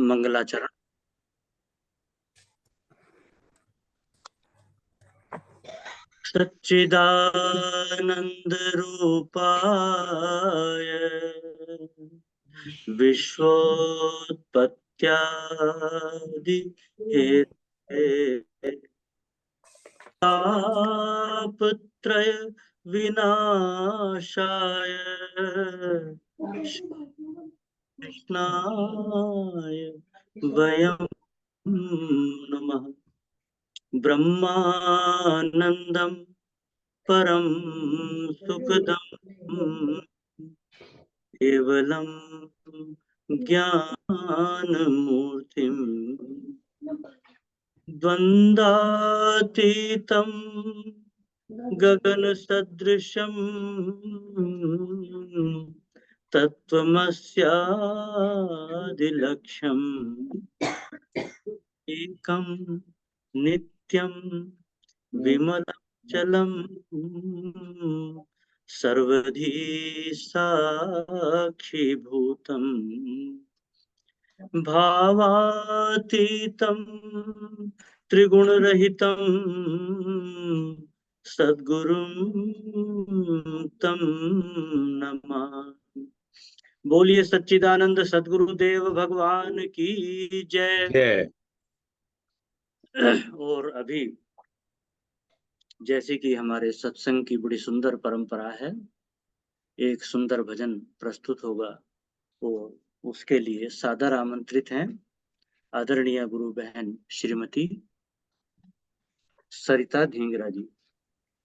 मंगलाचरण। सच्चिदानंद रूपाय विश्वोत्पत्त्यादि हेतवे तापत्रय विनाशाय कृष्णाय वयं नमः। ब्रह्मानंदं परम सुखदं केवलं ज्ञानमूर्तिं द्वन्द्वातीतं गगनसदृशं तत्त्वमस्यादिलक्ष्यम् एकं नित्यं विमलचलं सर्वधी साक्षिभूतम् भावातीतं त्रिगुणरहितं सद्गुरुं तं नमामि। बोलिए सच्चिदानंद सद्गुरुदेव भगवान की जय। जय। और अभी जैसे कि हमारे सत्संग की बड़ी सुंदर परंपरा है, एक सुंदर भजन प्रस्तुत होगा, तो उसके लिए सादर आमंत्रित हैं आदरणीय गुरु बहन श्रीमती सरिता ढींगरा जी।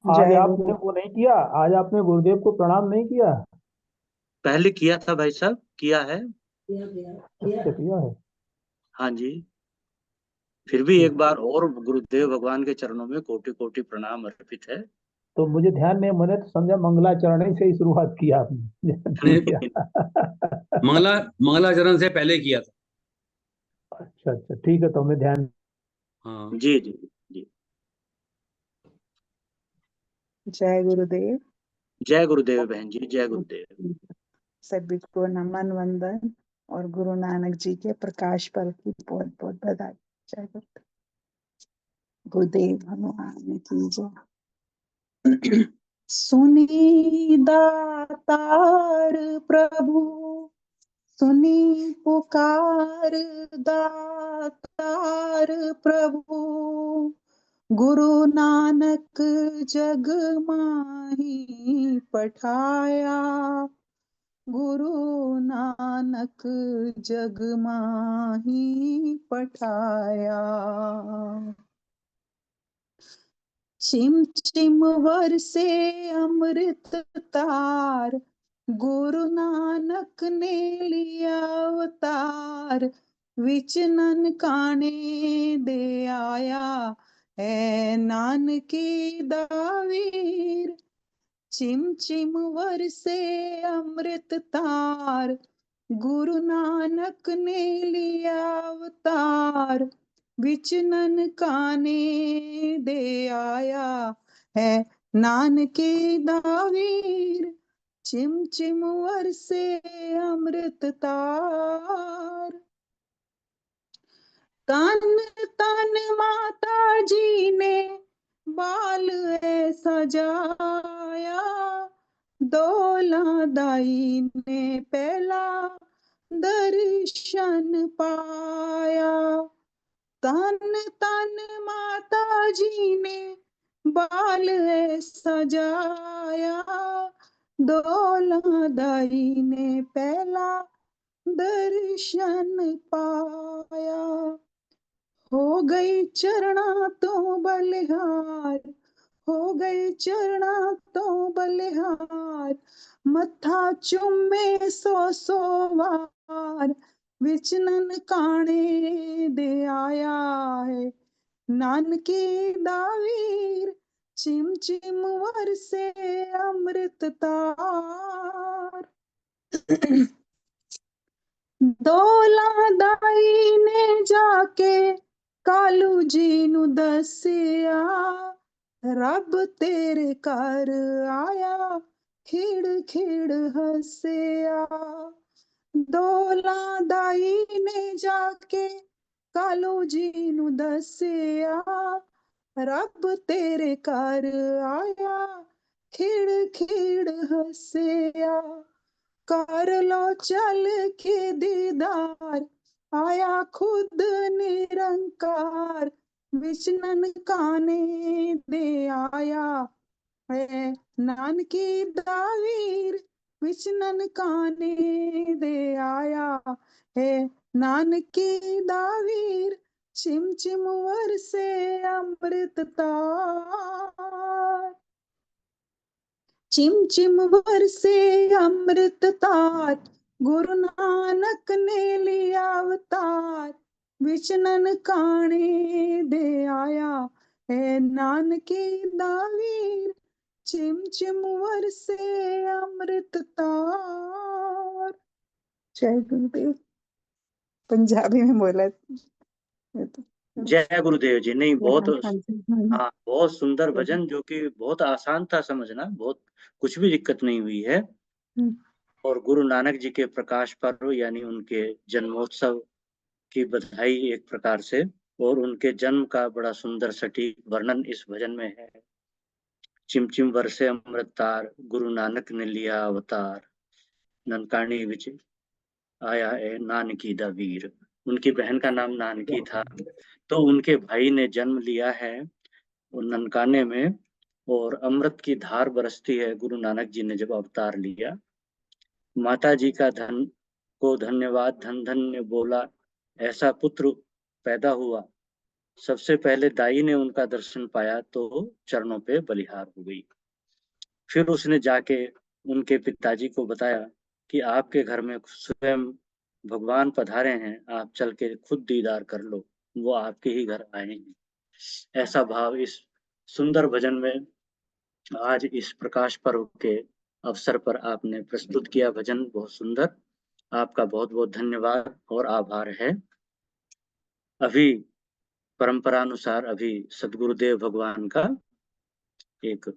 आज आपने वो नहीं किया, आज आपने गुरुदेव को प्रणाम नहीं किया? पहले किया था भाई साहब, किया है। किया है। हाँ जी, फिर भी एक बार और गुरुदेव भगवान के चरणों में कोटि कोटि प्रणाम अर्पित है। तो मुझे ध्यान नहीं, मैंने तो समझा मंगलाचरण से ही शुरुआत किया आपने। नहीं किया। मंगलाचरण से पहले किया था। अच्छा अच्छा, ठीक है, तो मैं ध्यान। हाँ जी जी जी। जय गुरुदेव। जय गुरुदेव बहन जी, जय गुरुदेव। सभी को नमन वंदन और गुरु नानक जी के प्रकाश पर्व की बहुत बहुत बधाई। जय गुरुदेव। गुरुदेव भगवान की जय। सुनी दातार प्रभु, सुनी पुकार दातार प्रभु, गुरु नानक जग माही पठाया, गुरु नानक जग माही पठाया। चिम चिम बरसे अमृत तार, गुरु नानक ने लिया अवतार, विच ननकाने दे आया है नानकी दावीर। चिम चिम बरसे अमृत तार, गुरु नानक ने लिया अवतार, विच ननकाने दे आया है नानके दावीर। चिम चिम बरसे अमृत तार। तन तन माता जी ने बाल है सजाया, दोला दाई ने पहला दर्शन पाया। तन तन माता जी ने बाल है सजाया, दोला दाई ने पहला दर्शन पाया। हो गई चरणा तो बलिहार, हो गई चरणा तो बलिहार, मत्था चुम्मे सो वार, विच ननकाने दे आया है नानकी दावीर। चिम चिम बरसे अमृत तार। दोला दाई ने जाके कालू जी नू दसिया, रब तेरे घर आया खिड़ खिड़ हसिया। दौला दाई ने जाके कालू जी नू दसिया, रब तेरे घर आया खिड़ खिड़ हसिया, कर लो चल के दीदार, आया खुद निरंकार, विचनन काने दे आया है नानकी दावीर, विचनन काने दे आया है नानकी दावीर, चिम चिम वरसे अमृत तार, चिम चिम बरसे अमृत तार, गुरु नानक ने लिया अवतार, विचनन काने दे आया है नानकी दावीर, चिम चिम वरसे अमृत तार। जय गुरुदेव। पंजाबी में बोला तो। जय गुरुदेव जी। नहीं, बहुत हाँ जी। हाँ, बहुत सुंदर भजन, जो कि बहुत आसान था समझना, बहुत कुछ भी दिक्कत नहीं हुई है। और गुरु नानक जी के प्रकाश पर्व यानी उनके जन्मोत्सव की बधाई एक प्रकार से, और उनके जन्म का बड़ा सुंदर सटीक वर्णन इस भजन में है। चिमचिम बरसे अमृत तार, गुरु नानक ने लिया अवतार, ननकानी विच आया है नानकी दा वीर। उनकी बहन का नाम नानकी था, तो उनके भाई ने जन्म लिया है वो ननकाने में, और अमृत की धार बरसती है गुरु नानक जी ने जब अवतार लिया। माता जी का धन को धन्यवाद, धन धन ने बोला, ऐसा पुत्र पैदा हुआ। सबसे पहले दाई ने उनका दर्शन पाया तो चरणों पे बलिहार हो गई। फिर उसने जाके उनके पिताजी को बताया कि आपके घर में स्वयं भगवान पधारे हैं, आप चल के खुद दीदार कर लो, वो आपके ही घर आए हैं। ऐसा भाव इस सुंदर भजन में आज इस प्रकाश पर्व के अवसर पर आपने प्रस्तुत किया। भजन बहुत सुंदर, आपका बहुत बहुत धन्यवाद और आभार है। अभी परंपरानुसार अभी सदगुरुदेव भगवान का एक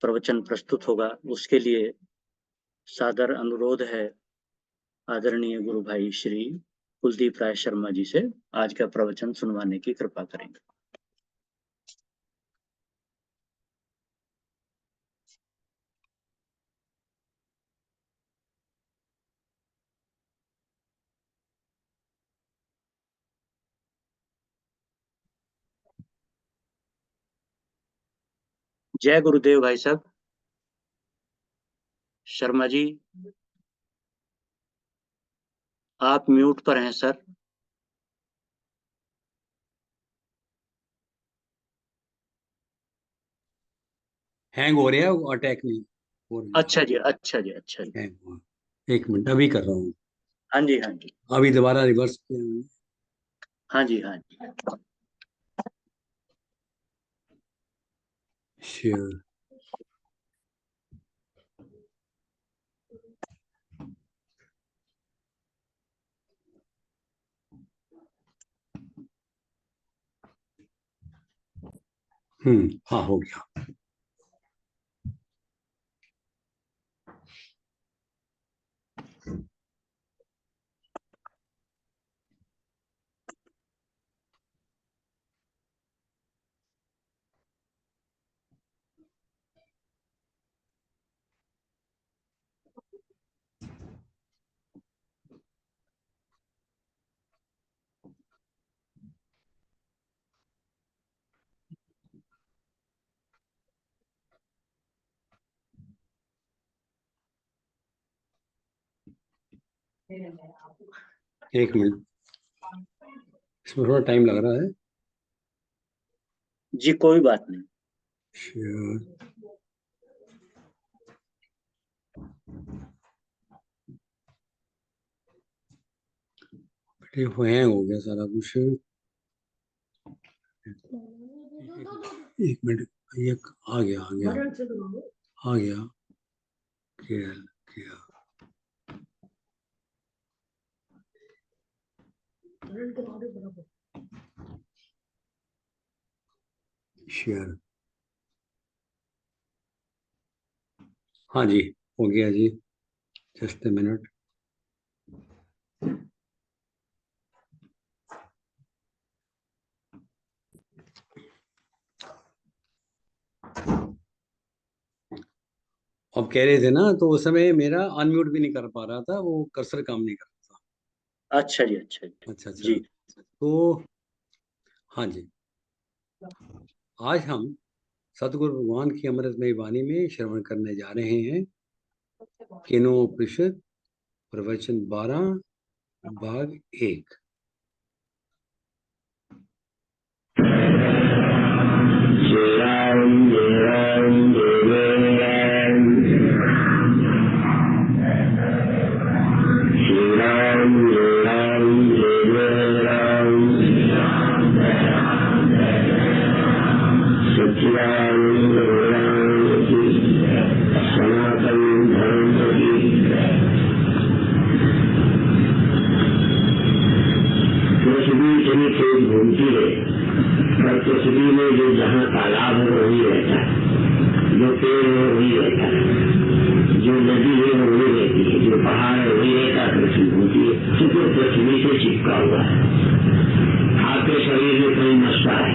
प्रवचन प्रस्तुत होगा, उसके लिए सादर अनुरोध है आदरणीय गुरु भाई श्री कुलदीप राय शर्मा जी से आज का प्रवचन सुनवाने की कृपा करेंगे। जय गुरुदेव भाई साहब। शर्मा जी, आप म्यूट पर हैं सर। हैंग हो रहा है, वो अटैक नहीं हो रही है। अच्छा जी, अच्छा जी, अच्छा जी। हैंग हुआ। एक मिनट, अभी कर रहा हूँ। हाँ जी, हाँ जी, अभी दोबारा रिवर्स किया मैंने। हाँ जी, हाँ जी। शेयर। हाँ, हो गया। एक मिनट, इसमें थोड़ा टाइम लग रहा है। जी कोई बात नहीं। शेयर। बेटे वो हैंग हो गया सारा कुछ। एक मिनट, ये आ गया आ गया आ गया। किया किया। शेयर। हाँ जी, हो गया जी। Just a minute. अब कह रहे थे ना, तो उस समय मेरा अनम्यूट भी नहीं कर पा रहा था, वो कर्सर काम नहीं कर रहा था। अच्छा जी, अच्छा जी। अच्छा अच्छा। जी तो हाँ जी, आज हम सतगुरु भगवान की अमृतमयी वाणी में श्रवण करने जा रहे हैं केनोपनिषद प्रवचन 12 भाग 1। घूमती है, पर पृथ्वी में जो जहाँ तालाब है वही रहता है, जो पेड़ है वही रहता है, जो नदी है वो वही रहती है, जो पहाड़ है वही रहता है। पृथ्वी घूमती है क्योंकि पृथ्वी से चिपका हुआ है। आपके शरीर में कहीं नशा है।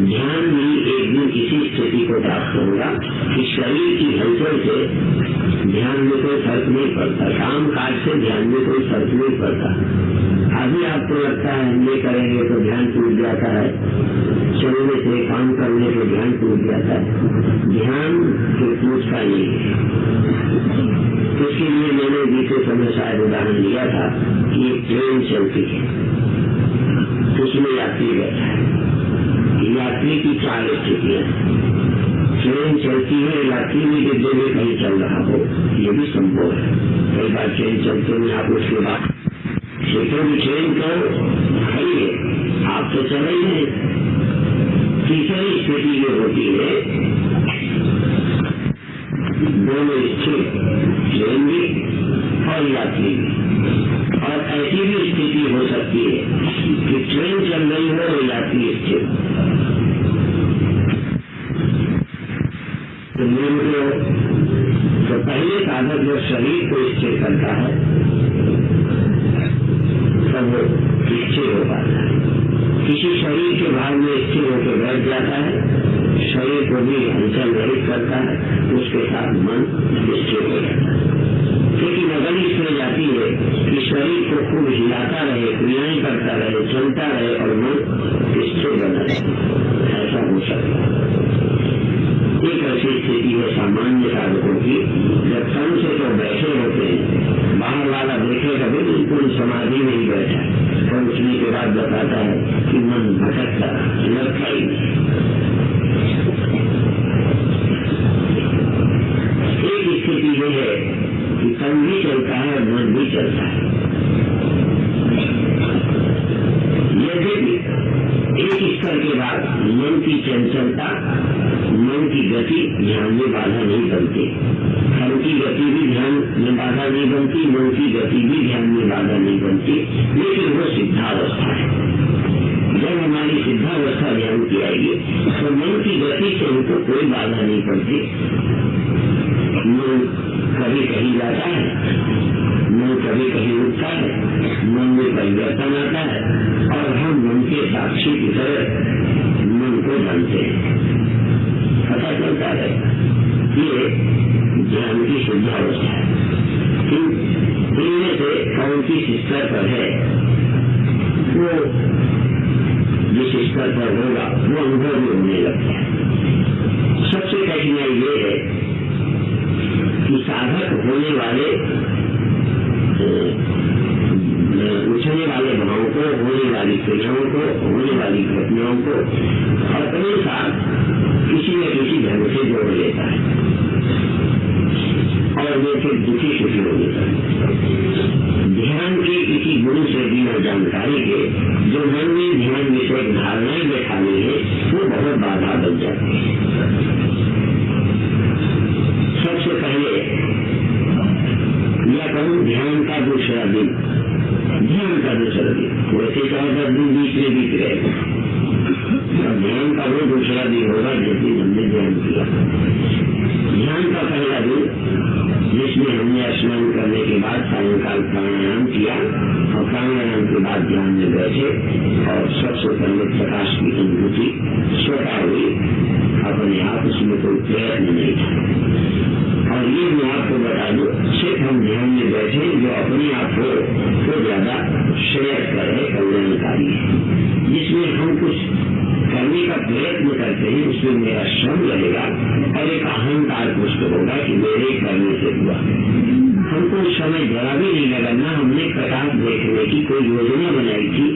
ध्यान भी एक दिन इसी स्थिति को प्राप्त होगा कि शरीर की हलचल से ध्यान में कोई फर्क नहीं पड़ता, काम काज से ध्यान में कोई फर्क नहीं पड़ता। अभी आपको लगता है हम ये करेंगे तो ध्यान टूट जाता है, चलने से काम करने से ध्यान टूट जाता है। ध्यान फिर टूटता नहीं है। इसके लिए मैंने बीते समय शायद उदाहरण लिया था कि एक ट्रेन चलती है, उसमें यात्री बैठा है। यात्री की 4 स्थितियां। ट्रेन चलती है, यात्री भी डिब्बे में कहीं चल रहा हो, ये भी संभव है। कई बार ट्रेन चलते में आप उसके बाद सोचोगे ट्रेन तो खड़ी है, आप तो चल रही है। तीसरी स्थिति जो होती है, दोनों स्थिर, ट्रेन भी और यात्री भी। और ऐसी भी स्थिति हो सकती है कि ट्रेन चल रही हो और यात्री स्थिर। तो पहले साधक जो शरीर को स्थिर करता है तब वो स्थिर हो पाता है। किसी शरीर के भाग में स्थिर होकर बैठ जाता है, शरीर को भी हलचल रहित करता है, उसके साथ मन स्थिर हो जाता है। लेकिन अगर इसमें जाती है कि शरीर को खूब हिलाता रहे, क्रियाएं करता रहे, चलता रहे और मन स्थिर बना रहे, ऐसा हो सकता है। एक ऐसी स्थिति है सामान्य साधकों की, जब तन से तो बैठे होते हैं, बाहर वाला देखेगा बिल्कुल समाधि में ही बैठा है, और उठने के बाद बताता है कि मन भटकता लगता ही नहीं। एक स्थिति यह है कि तन भी चलता है और मन भी चलता है। यद्यपि एक स्तर के बाद मन की चंचलता, मन की गति ध्यान में बाधा नहीं बनती। मन की गति भी ध्यान में बाधा नहीं बनती, मन की गति भी ध्यान में बाधा नहीं बनती, लेकिन वो सिद्धावस्था है। जब हमारी सिद्धावस्था ध्यान की आएगी तो मन की गति से हमको कोई बाधा नहीं पड़ती। मन कभी कहीं जाता है, मन कभी कहीं उठता है, मन में परिवर्तन आता है और हम मन के साक्षी की तरह मन को जानते हैं, पता चलता है। ये ध्यान की शुद्धावस्था है। इनमें से कौन किस स्तर पर है, वो जिस स्तर पर होगा वो अनुभव भी होने लगता है। सबसे कठिनाई ये है कि साधक होने वाले उठने वाले भावों को, होने वाली क्रियाओं को, होने वाली घटनाओं को अपने साथ किसी न किसी ढंग से जोड़ लेता है और वो फिर दुखी सुखी हो जाता है। ध्यान के किसी गुरु से बिना जानकारी के जो मन में ध्यान विषय धारणाएं बैठानी है वो बहुत बाधा बन जाती है। सबसे पहले या कहूँ ध्यान का दूसरा दिन, ध्यान का दूसरा दिन, वैसे 14 दिन बीच में बीत गए, अब ध्यान का वो दूसरा दिन होगा जिस दिन हमने ध्यान किया। ध्यान का पहला दिन जिसमें हमने स्नान करने के बाद सायंकाल प्राणायाम किया और प्राणायाम के के बाद ध्यान में बैठे और सबसे पहले प्रकाश की अनुभूति स्वतः हुई, अपने आप उसमें कोई प्रयत्न नहीं था। और ये मैं आपको बता दूं, सिर्फ हम ध्यान में बैठे जो अपने आप हो तो ज्यादा श्रेयस्कर है, कल्याणकारी है। जिसमें हम कुछ करने का प्रयत्न करते हैं उसमें मेरा श्रम रहेगा और एक अहंकार पुष्ट होगा कि मेरे करने से हुआ। हमको उस समय जरा भी नहीं लगा ना हमने प्रकाश देखने की कोई योजना बनाई थी।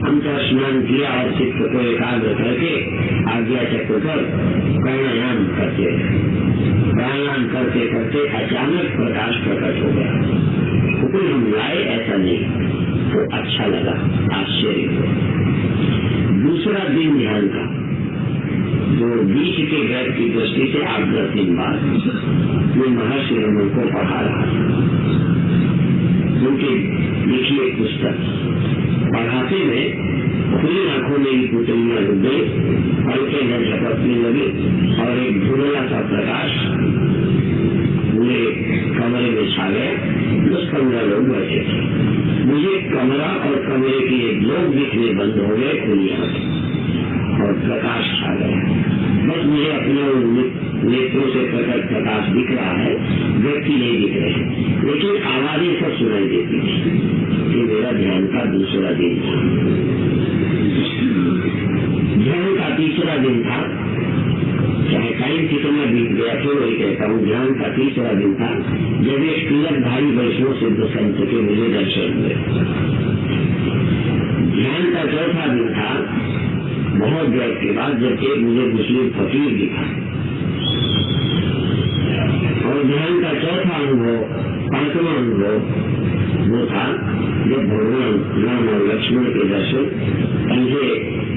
हम तो स्नान किया और चित्त को एकाग्र करके आज्ञा चक्र पर प्राणायाम करते प्राणायाम करते करते अचानक प्रकाश प्रकट हो गया। कोई हम लाए ऐसा नहीं, तो अच्छा लगा, आश्चर्य हुआ। दूसरा दिन ध्यान का जो बीच के गैप की दृष्टि से 8-10 दिन बाद मैं महर्षि रमन को पढ़ा रहा था। उनके लिखी एक पुस्तक पढ़ाते में खुली आंखों में ही पुतलियां डूब गई, हल्के में झपकने लगी और एक धुंधला सा प्रकाश पूरे कमरे में छा गया। 10-15 लोग बैठे थे। मुझे कमरा और कमरे के लोग दिखने बंद हो गए, खुली आंखें और प्रकाश छा गया। बस मुझे अपने नेत्रों से प्रकट प्रकाश दिख रहा है, व्यक्ति नहीं दिख रहे, लेकिन आवाजें सब सुनाई देती थी। ये मेरा ध्यान का दूसरा दिन था। ध्यान का तीसरा दिन था, चाहे टाइम कितना बीत गया तो वही कहता हूँ। ध्यान का तीसरा दिन था जब एक तिलकधारी वैष्णव सिद्ध संत के मुझे दर्शन हुए। ध्यान का चौथा दिन था बहुत देर के बाद जब एक मुझे मुस्लिम फकीर दिखा। और ध्यान का चौथा अनुभव, 5वां अनुभव वो था जब भगवान राम और लक्ष्मण के दर्शन कंधे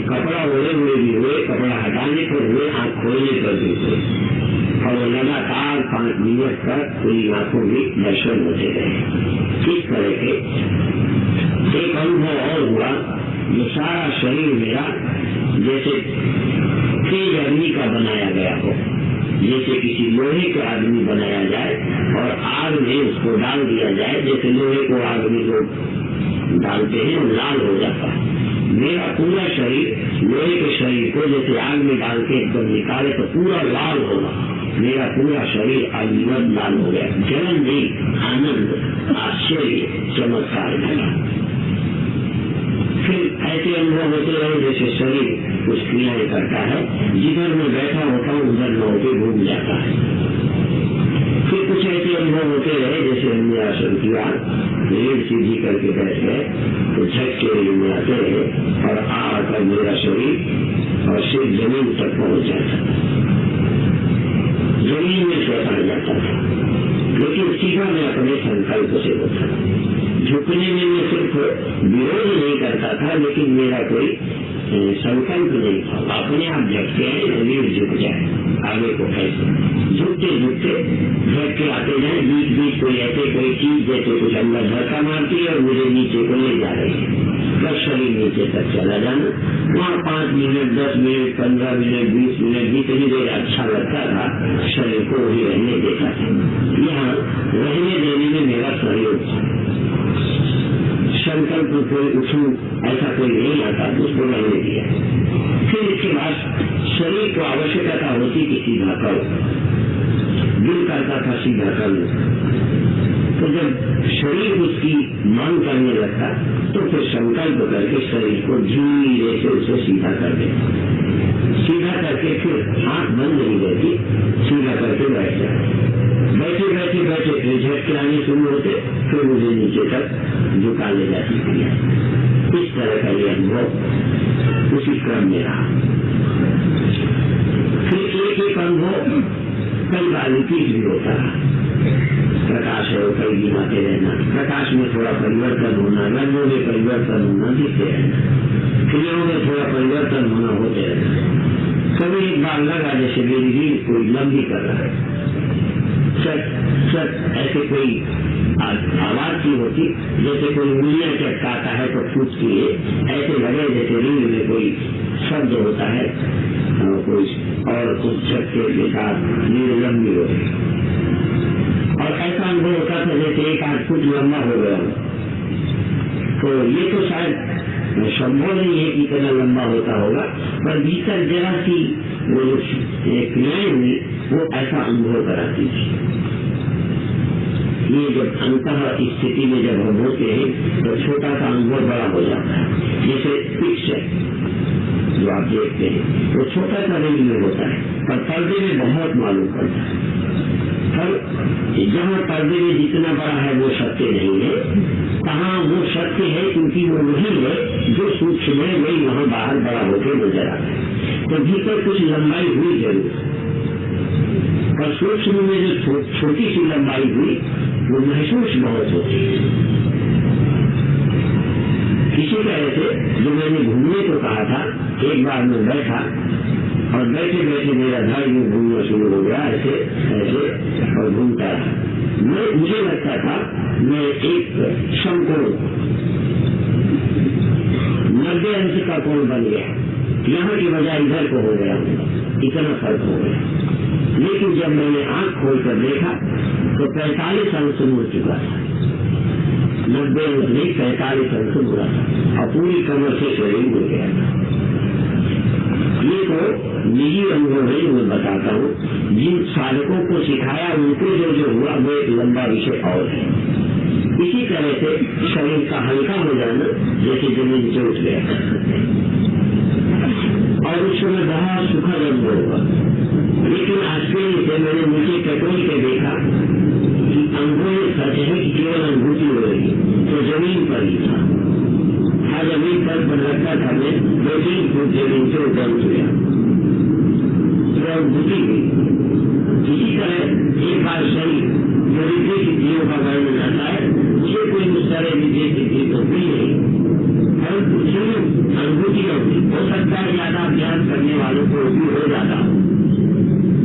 कपड़ा ओढ़े हुए भी हुए, कपड़ा हटाने पर हुए, आंख खोलने पर भी हुए और लगातार 5 मिनट तक खुली आंखों में दर्शन होते रहे। इस तरह के एक अनुभव और हुआ जो सारा शरीर मेरा जैसे तेज अग्नि का बनाया गया हो, जैसे किसी लोहे का आदमी बनाया जाए और आग में उसको डाल दिया जाए, जैसे लोहे को आग में लोग डालते हैं और लाल हो जाता है। मेरा पूरा शरीर लोहे के शरीर को जैसे आग में डाल के एकदम निकाले तो पूरा लाल होगा। मेरा पूरा शरीर अग्निवत लाल हो गया। जलन नहीं, आनंद, आश्चर्य, चमत्कार लगा। फिर ऐसे अनुभव होते रहे जैसे शरीर कुछ क्रियाएं करता है, जिधर मैं बैठा होता हूँ उधर न होकर घूम जाता है। फिर कुछ ऐसे अनुभव होते रहे जैसे हमने आसन किया, रीढ़ सीधी करके बैठ गए तो झटके रीढ़ में आते रहे और आकर मेरा शरीर और सिर जमीन तक पहुंच जाता था, जमीन में स्वतः जाता था। लेकिन सीधा मैं अपने संकल्प से होता। झुकने में मैं सिर्फ विरोध नहीं करता था, लेकिन मेरा कोई संकल्प नहीं था। अपने आप झटके आए, शरीर झुक जाए आगे को कैसे झुकते झुकते झटके आते जाए। बीच बीच कोई ऐसे कोई चीज जैसे कुछ अंदर धक्का मारती है और मुझे नीचे को ले जा रही है, बस शरीर नीचे तक चला जाना। वहाँ 5 मिनट, 10 मिनट, 15 मिनट, 20 मिनट जितनी देर अच्छा लगता था शरीर को वही रहने देता था। यहाँ रहने देने में मेरा सहयोग था। संकल्प कोई उठूं ऐसा कोई नहीं आता, उसको रहने दिया। फिर इसके बाद शरीर को आवश्यकता होती कि सीधा करो, दिल करता था सीधा करो। तो जब शरीर उसकी मांग करने लगता तो फिर संकल्प करके शरीर को धीरे से उसे सीधा कर देता। सीधा करके फिर आंख बंद नहीं रहती, सीधा करके बैठ जाए। बैठे बैठे बैठे फिर झटके आने शुरू होते, फिर मुझे नीचे तक झुका ले जाती क्रिया। इस तरह का ये अनुभव उसी क्रम में रहा। फिर एक एक अनुभव कई बार रिपीट भी होता रहा। प्रकाश है वो कई दिन आते रहना, प्रकाश में थोड़ा परिवर्तन होना, रंगों में परिवर्तन होना, दिखते रहना, क्रियाओं में थोड़ा परिवर्तन होना, होते रहना। कभी एक बार लगा जैसे मेरी रीढ़ कोई लंबी कर रहा है, चट चट ऐसे कोई आवाज की होती, जैसे कोई उंगलियां चटकाता है तो फूटती है, ऐसे लगे जैसे रीढ़ में कोई शब्द होता है कोई, और उस झटके के साथ रीढ़ लंबी हो गई। और ऐसा अनुभव होता था जैसे 1 आध फुट लंबा हो गया। तो ये तो शायद संभव नहीं है कि इतना लंबा होता होगा, पर भीतर जरा सी वो जो क्रियाएं हुई वो ऐसा अनुभव कराती थी। ये जब अंतः स्थिति में जब हम होते हैं तो छोटा सा अनुभव बड़ा हो जाता है। जैसे पिक्चर जो आप देखते हैं वो छोटा सा रेंज में होता है, पर पर्दे में बहुत मालूम पड़ता है। पर जहाँ पर्दे में जितना बड़ा है वो सत्य नहीं है, कहाँ वो सत्य है क्योंकि वो वही है जो सूक्ष्म है, वही वहाँ बाहर बड़ा होकर नजर आता है। तो भीतर कुछ लंबाई हुई जरूर, पर सूक्ष्म में जो छोटी सी लंबाई हुई वो महसूस बहुत होती है। इसी तरह से जो मैंने घूमने को कहा था, एक बार मैं बैठा और बैठे बैठे मेरा धड़ में घूमना शुरू हो गया, ऐसे ऐसे और घूमता रहा। मुझे लगता था मैं एक समकोण 90 अंश का कोण बन गया, यहाँ की बजाय इधर को हो गया, इतना फर्क हो गया। लेकिन जब मैंने आंख खोलकर देखा तो 45 अंश मुड़ चुका था, 90 अंश नहीं 45 अंश मुड़ा था और पूरी कमर से शरीर मुड़ गया था। ये तो निजी अनुभव है, मैं बताता हूँ। जिन साधकों को सिखाया उनको जो हुआ वो एक लंबा विषय और है। इसी तरह से शरीर का हल्का हो जाना जैसे जमीन से उठ गया और उस समय बहुत सुखद अनुभव हुआ। लेकिन आश्चर्य से मैंने नीचे टटोल के देखा कि अनुभव सच है कि केवल अनुभूति हो रही, तो जमीन पर ही था। जमीन पर लगता था मैं 2-3 फुट जमीन से ऊपर उठ गया, तो अनुभूति हुई। इसी तरह एक बार शरीर जो विद्युत सिद्धियों का वर्णन आता है, मुझे कोई मुझसे विद्युत सिद्धि तो हुई नहीं, परंतु अनुभूति न हुई। हो सकता है ज्यादा अभ्यास करने वालों को भी हो जाता हो।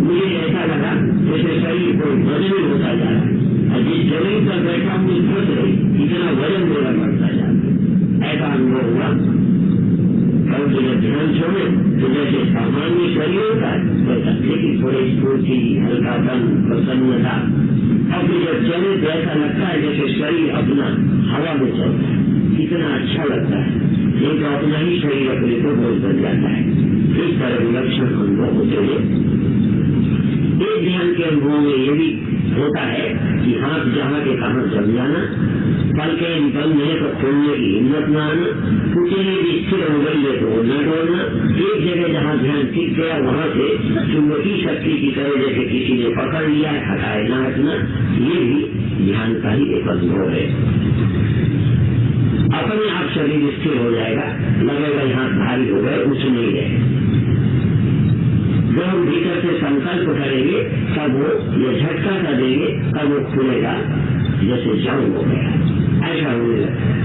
मुझे ऐसा लगा जैसे शरीर को वजन होता जा रहा है और जिस जमीन पर बैठा हूँ फंस रही, इतना वजन मेरा बढ़ता जा रहा है, ऐसा अनुभव हुआ। परंतु जब ध्यान छोड़े तो जैसे सामान्य शरीर होता है वैसा, लेकिन थोड़ी स्फूर्ति, हल्कापन, प्रसन्नता। अब जब चले तो ऐसा लगता है जैसे शरीर अपना हवा में चलता है, कितना अच्छा लगता है। एक तो अपना ही शरीर अपने को बोझ बन जाता है। इस तरह विलक्षण अनुभव होते हैं। एक ध्यान के अनुभव में ये भी होता है कि हाथ जहाँ के कहाँ जम जाना, पल के बंद है तो खोलने की हिम्मत न आना, कुचेली भी स्थिर हो गई है तो न डोलना। एक जगह जहाँ ध्यान टिक गया वहाँ से चुंबकीय शक्ति की तरह जैसे किसी ने पकड़ लिया है, हटाए न हटना, ये भी ध्यान का ही एक अनुभव है। अपने आप शरीर स्थिर हो जाएगा, लगेगा यहाँ भारी हो गए, उछ नहीं गए। जब हम भीतर से संकल्प करेंगे तब वो ये झटका सा देंगे, तब वो खुलेगा जैसे जंग हो गया, ऐसा होने लगता है।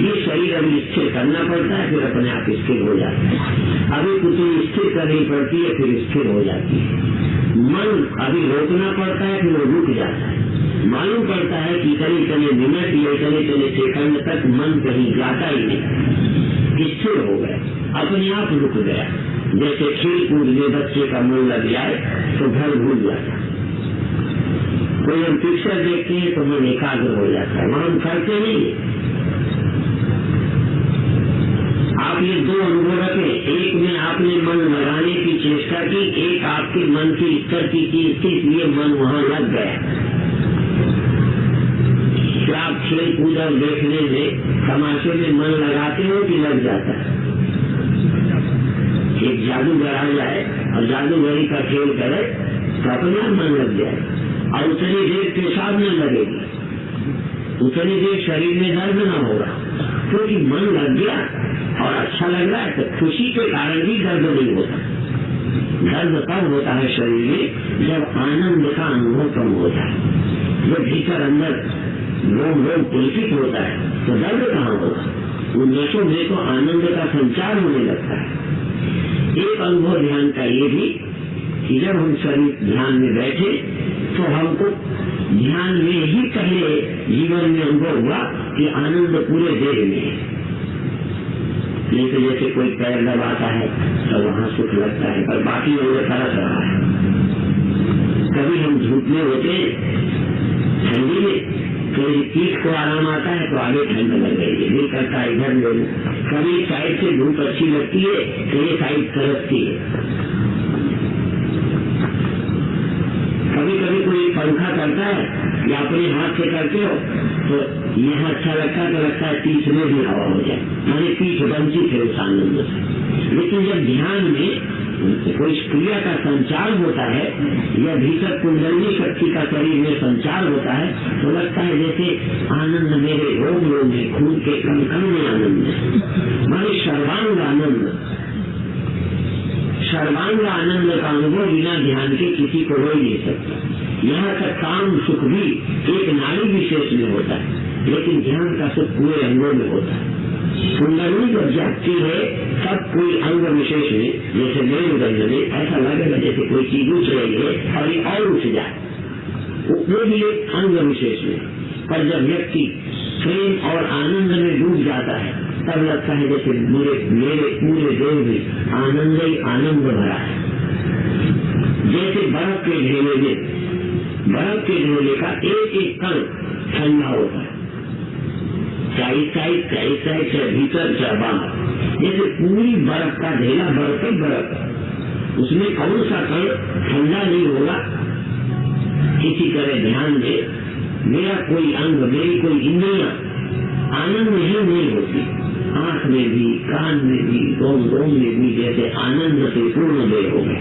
ये शरीर अभी स्थिर करना पड़ता है, फिर अपने आप स्थिर हो जाता है। अभी कुछ स्थिर करनी पड़ती है, फिर स्थिर हो जाती है। मन अभी रोकना पड़ता है, फिर वो रुक जाता है। मालूम पड़ता है कि इतने मिनट या इतने सेकंड तक मन कहीं जाता ही नहीं, स्थिर हो गया, अपने आप रुक गया। जैसे खेल कूद में बच्चे का मन लग जाए तो घर भूल जाता है। कोई हम पिक्चर देखते हैं तो मन एकाग्र हो जाता है, वहां हम करते नहीं। आप ये दो अनुभव रखें, एक में आपने मन लगाने की चेष्टा की, एक आपके मन की स्थिति की थी, इसलिए मन वहां लग गया। क्या आप खेल कूद और देखने में तमाशे में मन लगाते हो कि लग जाता है? एक जादूगर आ जाए और जादूगरी का खेल करे तो अपने आप मन लग जाए, और उतनी देर पेशाब न लगेगी, उतनी देर शरीर में दर्द न होगा, क्योंकि मन लग गया और अच्छा लग रहा है। तो खुशी के कारण भी दर्द नहीं होता। दर्द तब होता है शरीर में जब आनंद का अनुभव कम होता है, जब भीतर अंदर रोम रोम पुलकित होता है तो दर्द कहाँ होगा। उन नशों में तो आनंद का संचार होने लगता है। एक अनुभव ध्यान का ये भी कि जब हम शरीर ध्यान में बैठे तो हमको ध्यान में ही पहले जीवन में अनुभव हुआ कि आनंद पूरे देह में है। नहीं तो जैसे कोई पैर दबाता है तो वहां सुख लगता है, पर बाकी लोग तरस रहा है। कभी हम धूप में होते ठंडी में कभी पीठ को आराम आता है तो आगे ठंड लग रही है, दिल करता है इधर ले लो। कभी साइड से धूप अच्छी लगती है तो ये साइड तरसती है। कभी कभी कोई पंखा करता है या अपने हाथ से करते हो तो यहाँ अच्छा लगता है तो लगता है पीठ में भी हवा हो जाए, माने पीठ वंचित है उस आनंद से। लेकिन जब ध्यान में कोई क्रिया का संचार होता है या भीतर कुंडली शक्ति का शरीर में संचार होता है तो लगता है जैसे आनंद मेरे रोग रोग में, खून के कण कण में आनंद है, माने सर्वांग आनंद। सर्वांग आनंद का अनुभव बिना ध्यान के किसी को हो ही नहीं सकता। यहाँ का काम सुख भी एक नाड़ी विशेष में होता है, लेकिन ध्यान का सुख पूरे अंगों में होता है। कुंडली जब जागती है तब कोई अंग विशेष में, जैसे मेरुदंड में ऐसा लगेगा जैसे कोई चीज उठ रही है और ये और उठ जाए, वो भी एक अंग विशेष में। पर जब व्यक्ति प्रेम और आनंद में डूब जाता है तब लगता है जैसे मेरे पूरे देह में आनंद ही आनंद भरा है। जैसे बर्फ के ढेले में, बर्फ के ढेले का एक एक कण ठंडा होता है, चाहे भीतर चाहे बाहर। जैसे पूरी बर्फ का ढेला बर्फ ही बर्फ, उसमें कौन सा कण ठंडा नहीं होगा। इसी तरह ध्यान में मेरा कोई अंग, मेरी कोई इंद्रियां आनंद नहीं होती। आंख में भी, कान में भी, रोम में भी जैसे आनंद से पूर्ण देह हो गए।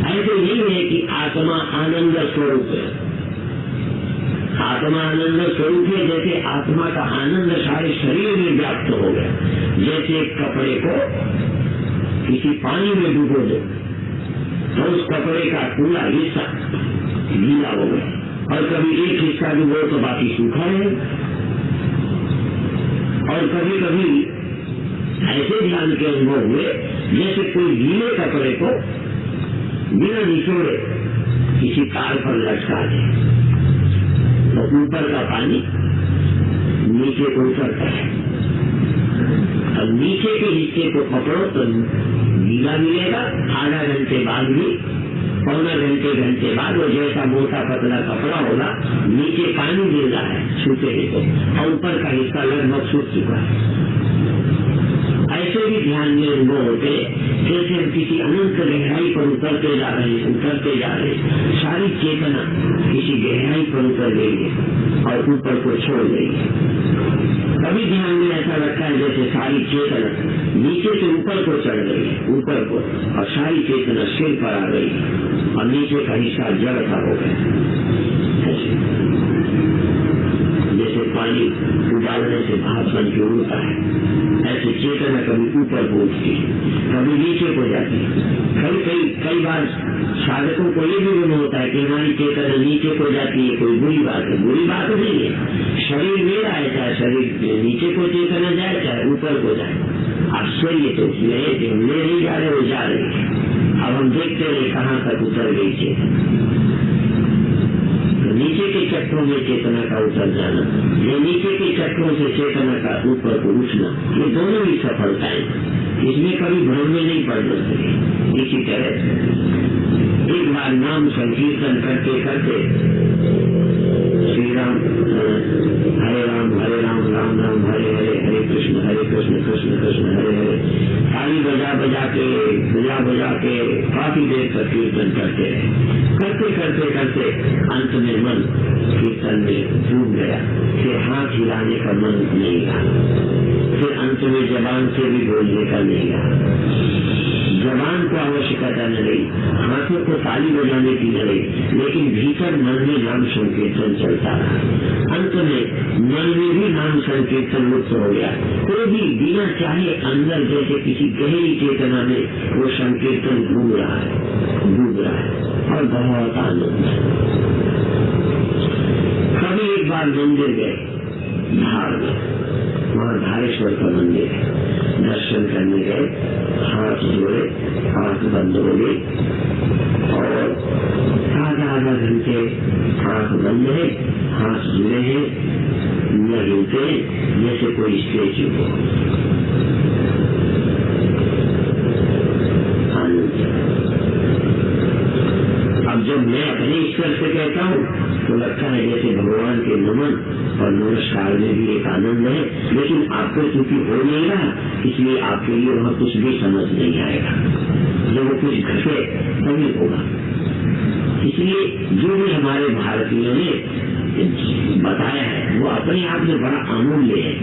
ऐसे नहीं है कि आत्मा आनंद स्वरूप है। आत्मा आनंद स्वरूप है, जैसे आत्मा का आनंद सारे शरीर में व्याप्त हो गया। जैसे एक कपड़े को किसी पानी में डूबो दो तो उस कपड़े का पूरा हिस्सा गीला हो गया, और कभी एक हिस्सा डूबो तो बाकी सूखा है। और कभी कभी ऐसे ध्यान के अनुभव हुए जैसे कोई गीले कपड़े को बिना निचोड़े किसी तार पर लटका दे तो ऊपर का पानी नीचे को उतरता है। अब नीचे के हिस्से को पकड़ो तो गीला मिलेगा, आधा घंटे बाद भी, पौना घंटे बाद वो जैसा मोटा पतला कपड़ा होगा, नीचे पानी गिर रहा है छूते ही तो, और ऊपर का हिस्सा लगभग सूख चुका है। ऐसे भी ध्यान में अनुभव होते जैसे हम किसी अनंत गहराई पर उतरते जा रहे हैं, सारी चेतना किसी गहराई पर उतर गई है और ऊपर को छोड़ गई है। कभी ध्यान में ऐसा लगता है जैसे सारी चेतना नीचे से ऊपर को चढ़ गई है, ऊपर को, और सारी चेतना सिर पर आ गई और नीचे का हिस्सा जड़ का हो गया। जैसे पानी उबालने से भाप बन के उड़ता है, ऐसे चेतना कभी ऊपर को उठती है, कभी नीचे को जाती है। कई बार साधकों को ये भी गुण होता है कि हमारी चेतना नीचे को जाती है, कोई बुरी बात है। बुरी बात नहीं है, शरीर मेरा है, चाहे शरीर नीचे को चेतना जाए चाहे ऊपर को जाए। आश्चर्य तो उसमें है कि हम ले नहीं जा रहे, वो जा रही है। अब हम देखते रहे कहाँ तक उतर गई चेतना। नीचे के चक्रों में चेतना का उतर जाना या नीचे के चक्रों से चेतना का ऊपर को उठना, ये दोनों ही सफलताएं, इसमें कभी भ्रम में नहीं पड़ना चाहिए। इसी तरह एक बार नाम संकीर्तन करते करते श्री राम हरे राम राम राम हरे हरे, हरे कृष्ण कृष्ण कृष्ण हरे हरे, ताली बजा के काफी देर तक कीर्तन करते रहे। करते अंत में मन कीर्तन में डूब गया, फिर हाथ हिलाने का मन नहीं रहा, फिर अंत में जबान से भी बोलने का नहीं रहा। जबान को आवश्यकता न रही, हाथों को ताली बजाने की न रही, लेकिन भीतर मन में नाम संकीर्तन चलता रहा। अंत में मन में भी नाम संकीर्तन मुक्त हो गया। कोई भी बिना चाहे अंदर जैसे किसी गहरी चेतना में वो संकीर्तन डूब रहा है और बहुत आनंद है। कभी एक बार मंदिर गए धार में, वहाँ धारेश्वर का मंदिर है, दर्शन करने गए, हाथ जोड़े, आंख बंद हो गई और आधा घंटे आंख बंद है, हाथ जुड़े हैं, न हिलते जैसे कोई स्टेचू हो। अब जब मैं अपने ईश्वर से कहता हूँ तो लगता है जैसे भगवान के नमन आनंद है, लेकिन आपको चूंकि हो नहीं रहा इसलिए आपके लिए वहाँ कुछ भी समझ नहीं आएगा। जब वो कुछ घटे तभी होगा। इसलिए जो भी हमारे भारतीयों ने बताया है वो अपने आप में बड़ा अमूल्य है,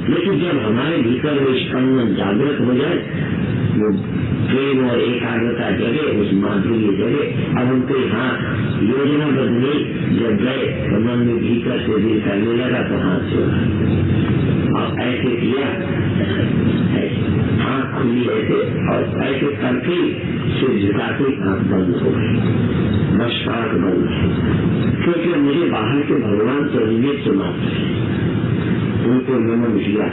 लेकिन जब हमारे भीतर वो स्पंदन जागृत हो जाए, वो प्रेम और एकाग्रता जगे, उस माधुर्य जगे। अब हमको यहाँ योजना बदली, जब गए तो मन में भीतर से दिल करने लगा तो हाथ छोड़ा और ऐसे किया, आँख खुली ऐसे और ऐसे करके सिर झुकाते आँख बंद हो गई, बस आँख बंद है। क्योंकि मेरे बाहर के भगवान तो निमित्त मात्र है, उनको नमन किया।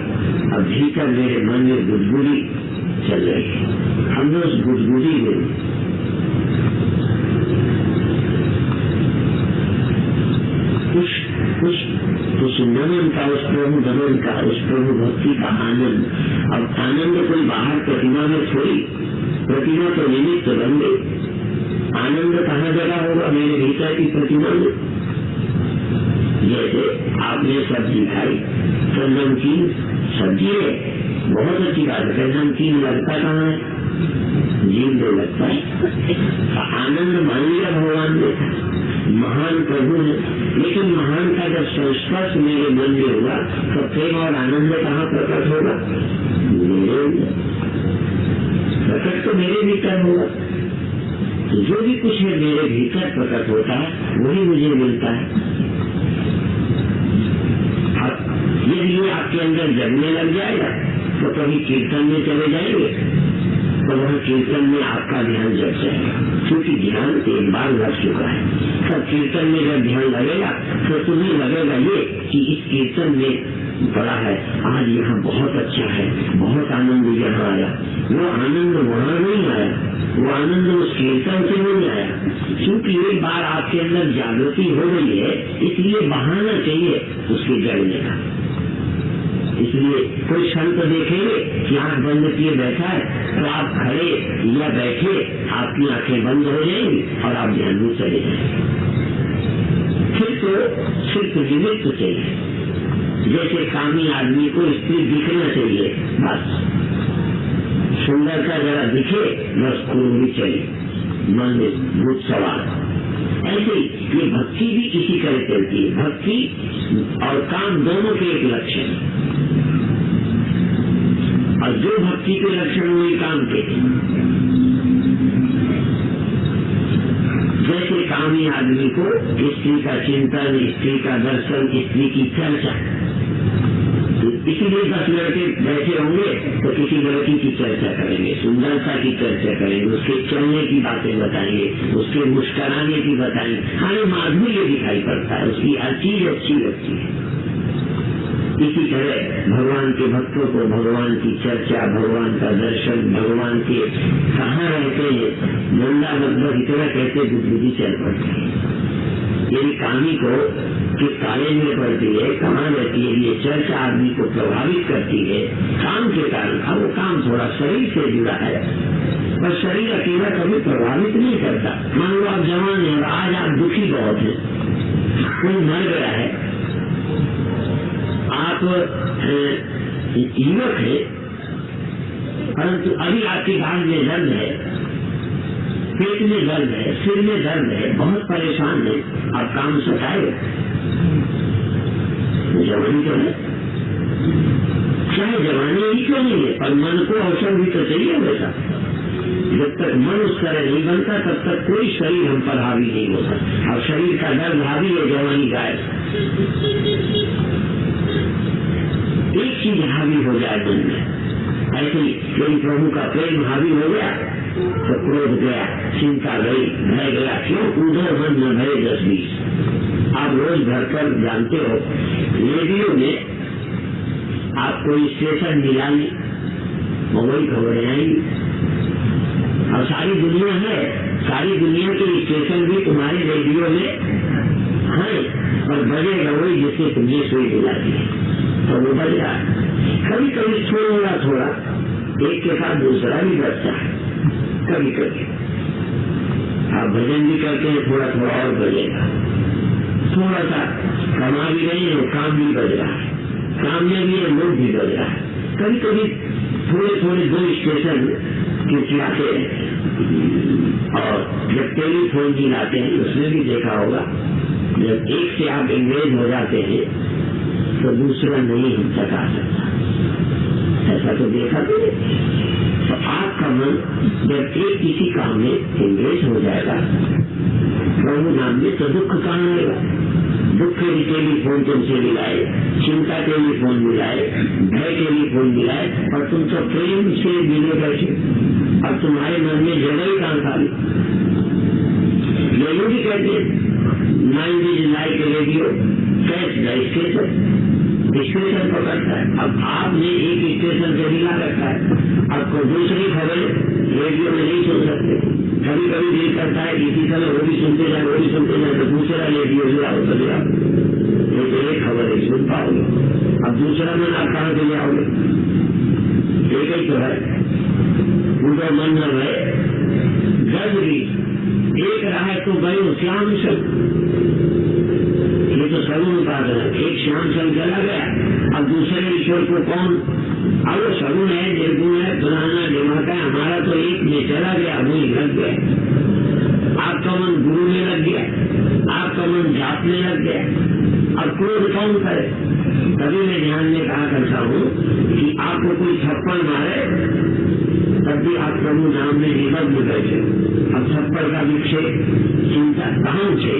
अब भीतर मेरे मन में गुदगुदी चल रही है, हमने उस गुदगुदी में उस नमन का, उस प्रभु नमन का, उस प्रभु भक्ति का आनंद। अब आनंद कोई बाहर प्रतिमा में थोड़ी, प्रतिमा तो निमित्त बन गई। आनंद कहाँ जगह होगा? मेरे भीतर की प्रतिमा में। जैसे आपने सब्जी खाई तो नमकीन सब्जी है, बहुत अच्छी बात है, नमकीन लगता कहाँ है? जीव में लगता है। आनंद मान लिया भगवान ने, महान प्रभु है, लेकिन महान का जब संस्पर्श मेरे मन में होगा तो प्रेम और आनंद कहाँ प्रकट होगा? मेरे प्रकट तो मेरे भीतर होगा। जो भी कुछ है मेरे भीतर प्रकट होता है वही मुझे मिलता है। यदि ये आपके अंदर जगने लग जाएगा तो कभी कीर्तन में चले जाएंगे तो वह कीर्तन में आपका ध्यान जग जाएगा, क्योंकि ध्यान एक बार लग चुका है। तब कीर्तन में जब ध्यान लगेगा तो तुम्हें लगेगा ये कि इस कीर्तन में बड़ा है, आज यहाँ बहुत अच्छा है, बहुत आनंद यहाँ आया। वो आनंद वहाँ नहीं आया, वो आनंद उस कीर्तन से नहीं आया, क्योंकि एक बार आपके अंदर जागृति हो गई है, इसलिए बहाना चाहिए उसके जगने का। इसलिए कोई संत देखेंगे कि आंख बंद किए बैठा है तो आप खड़े या बैठे आपकी आंखें बंद हो जाएंगी और आप ध्यान में चले जाएंगे। फिर तो सिर्फ निमित्त चाहिए, जैसे कामी आदमी को स्त्री दिखना चाहिए, बस सुंदरता जरा दिखे बस कुर्मी चले, मन में भूत सवार। ऐसे ही ये भक्ति भी इसी तरह चलती है। भक्ति और काम दोनों के एक लक्षण है, और जो भक्ति के लक्षण वही काम के। जैसे कामी आदमी को स्त्री का चिंतन, स्त्री का दर्शन, स्त्री की चर्चा, इसीलिए 10 लड़के बैठे होंगे तो किसी लड़की की चर्चा करेंगे, सुंदरता की चर्चा करेंगे, उसके चलने की बातें बताएंगे, उसके मुस्कुराने की बताएंगे, हमें माधुर्य दिखाई पड़ता है, उसकी हर चीज अच्छी लगती है। इसी तरह भगवान के भक्तों को भगवान की चर्चा, भगवान का दर्शन, भगवान के कहाँ रहते हैं, नंदा लगभग इतना कहते गुदगुदी चल पड़ती है। यदि कामी को किस कॉलेज में पढ़ती है, कहाँ रहती है, ये चर्चा आदमी को प्रभावित करती है काम के कारण। अब वो काम थोड़ा शरीर से जुड़ा है, पर शरीर अकेला कभी प्रभावित नहीं करता। मान लो आप जवान हैं और आज आप दुखी बहुत हैं, कोई मर गया है, आप युवक है परंतु अभी आपके गाल में दर्द है, पेट में दर्द है, सिर में दर्द है, बहुत परेशान है, आप काम सताएगा? जवानी तो है, चाहे जवानी ही क्यों नहीं है, पर मन को अवसर भी तो चाहिए वैसा। जब तक मन उस तरह नहीं बनता तब तक कोई शरीर हम पर हावी नहीं होता। अब शरीर का दर्द हावी है, जवानी गायब। एक चीज हावी हो जाए मन में, ऐसे यदि प्रभु का प्रेम हावी हो गया तो क्रोध गया, चिंता गई, भय गया। क्यों? उधर मन न भय 10-20। आप रोज घर पर जानते हो रेडियो में आपको स्टेशन मिलानी, वही खबरें आएंगी। और सारी दुनिया है, सारी दुनिया के स्टेशन भी तुम्हारे रेडियो में है, और बजेगा वही जिससे तुमने सुई दिलाती है, तो वो बज रहा है। कभी कभी थोड़ा एक के साथ दूसरा भी बजता है, कभी कभी आप भजन भी करते हैं, थोड़ा और बजेगा, थोड़ा सा कमा भी रहे हैं, काम भी बज रहा है। सामने भी है, लोग भी बज रहा है। कभी कभी थोड़े थोड़े 2 स्टेशन चिड़चिड़ाते हैं, और जब टेलीफोन भी लाते हैं उसमें भी देखा होगा, जब एक से आप एंगेज हो जाते हैं तो दूसरा नहीं हम तक आ सकता। ऐसा तो देखा तो आपका मन जब एक किसी काम में एंगेज हो जाएगा प्रभु नाम में, तो दुख कहाँ आएगा। दुख के टेलीफोन तुमसे मिलाए, चिंता टेलीफोन मिलाए, भय टेलीफोन मिलाए, और तुम तो प्रेम से मिले बैठे। अब तुम्हारे मन में जगह ही कहाँ खाली। ये भी कहते हैं mind is like radio, catch the station पकड़ता है। अब आपने एक स्टेशन से मिला रखा है, आपको दूसरी खबर रेडियो में नहीं सुन सकते। कभी कभी दिल करता है इसी समय वो भी सुनते जाए, वो भी सुनते जाए, तो दूसरा रेडियो जुड़ाओ तो जुड़ाओ, ये तो एक खबर है सुन पाओगे। अब दूसरा मन आप कहाँ से ले आओगे? एक ही तो है, पूरा मन न है गज भी एक रहा है तो गयो श्याम सल। ये तो सगुण उपासना, एक श्याम सल चला गया, अब दूसरे ईश्वर को कौन, अब वो सगुण है, निर्गुण है, पुराना दिमाग है, हमारा तो एक में चला गया, वही लग गया। आपका मन गुरु में लग गया, आपका मन जाप में लग गया। अब क्रोध कौन करे? तभी मैं ध्यान में कहा करता हूँ कि आपको कोई थप्पड़ मारे तब भी आप प्रभु नाम में निमग्न बैठे। अब थप्पड़ का विक्षेप चिंता कहाँ उठे?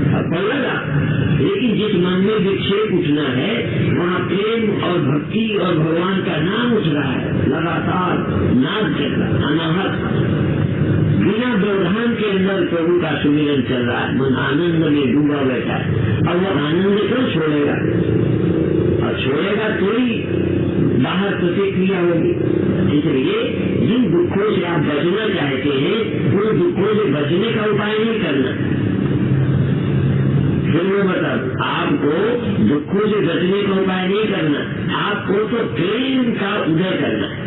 थप्पड़ लगा, लेकिन जिस मन में विक्षेप उठना है वहाँ प्रेम और भक्ति और भगवान का नाम उठ रहा है, लगातार नाद चल रहा, अनाहत बिना व्यवधान के अंदर प्रभु का सुमिरन चल रहा है। मन आनंद में डूबा बैठा है। अब वो आनंद क्यों छोड़ेगा? और छोड़ेगा तो ही बाहर प्रतिक्रिया होगी। इसलिए जिन दुखों से आप बचना चाहते हैं उन दुखों से बचने का उपाय नहीं करना। फिर मैं बता, आपको दुखों से बचने का उपाय नहीं करना, आपको तो प्रेम का उदय करना है।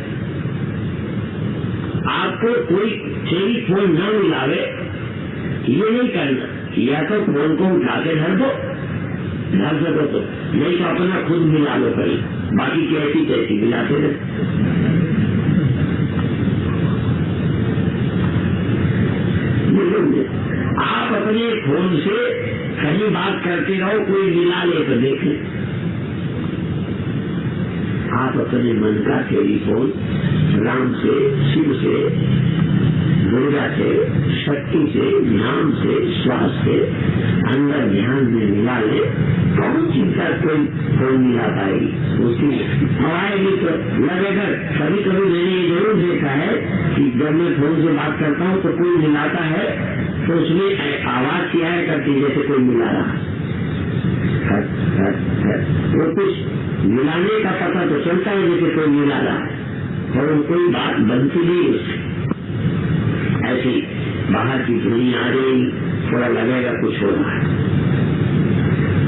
आपको कोई टेलीफोन न मिलावे ये नहीं करना, या तो फोन को उठा के धर दो, धर सको तो, नहीं तो अपना खुद मिला लो कहीं, बाकी कैसी कैसी मिलाते रहे। आप अपने फोन से कहीं बात करते रहो, कोई मिला ले तो देख ले। आप अपने मन का टेलीफोन राम से, शिव से, दुर्गा से, शक्ति से, ध्यान से, श्वास से अंदर ध्यान में मिला ले। कौन चिंता कोई फोन मिला पाएगी? उसकी हवाएगी तो लगेगा। कभी कभी मैंने ये जरूर देखा है कि जब मैं फोन से बात करता हूँ तो कोई मिलाता है तो उसमें आवाज किया है करती जैसे कोई मिला रहा। वो कुछ मिलाने का पता तो चलता है जैसे कोई मिला रहा है, और कोई बात बनती नहीं उससे। ऐसी बाहर की दुनिया आ रही, थोड़ा लगेगा कुछ हो रहा है,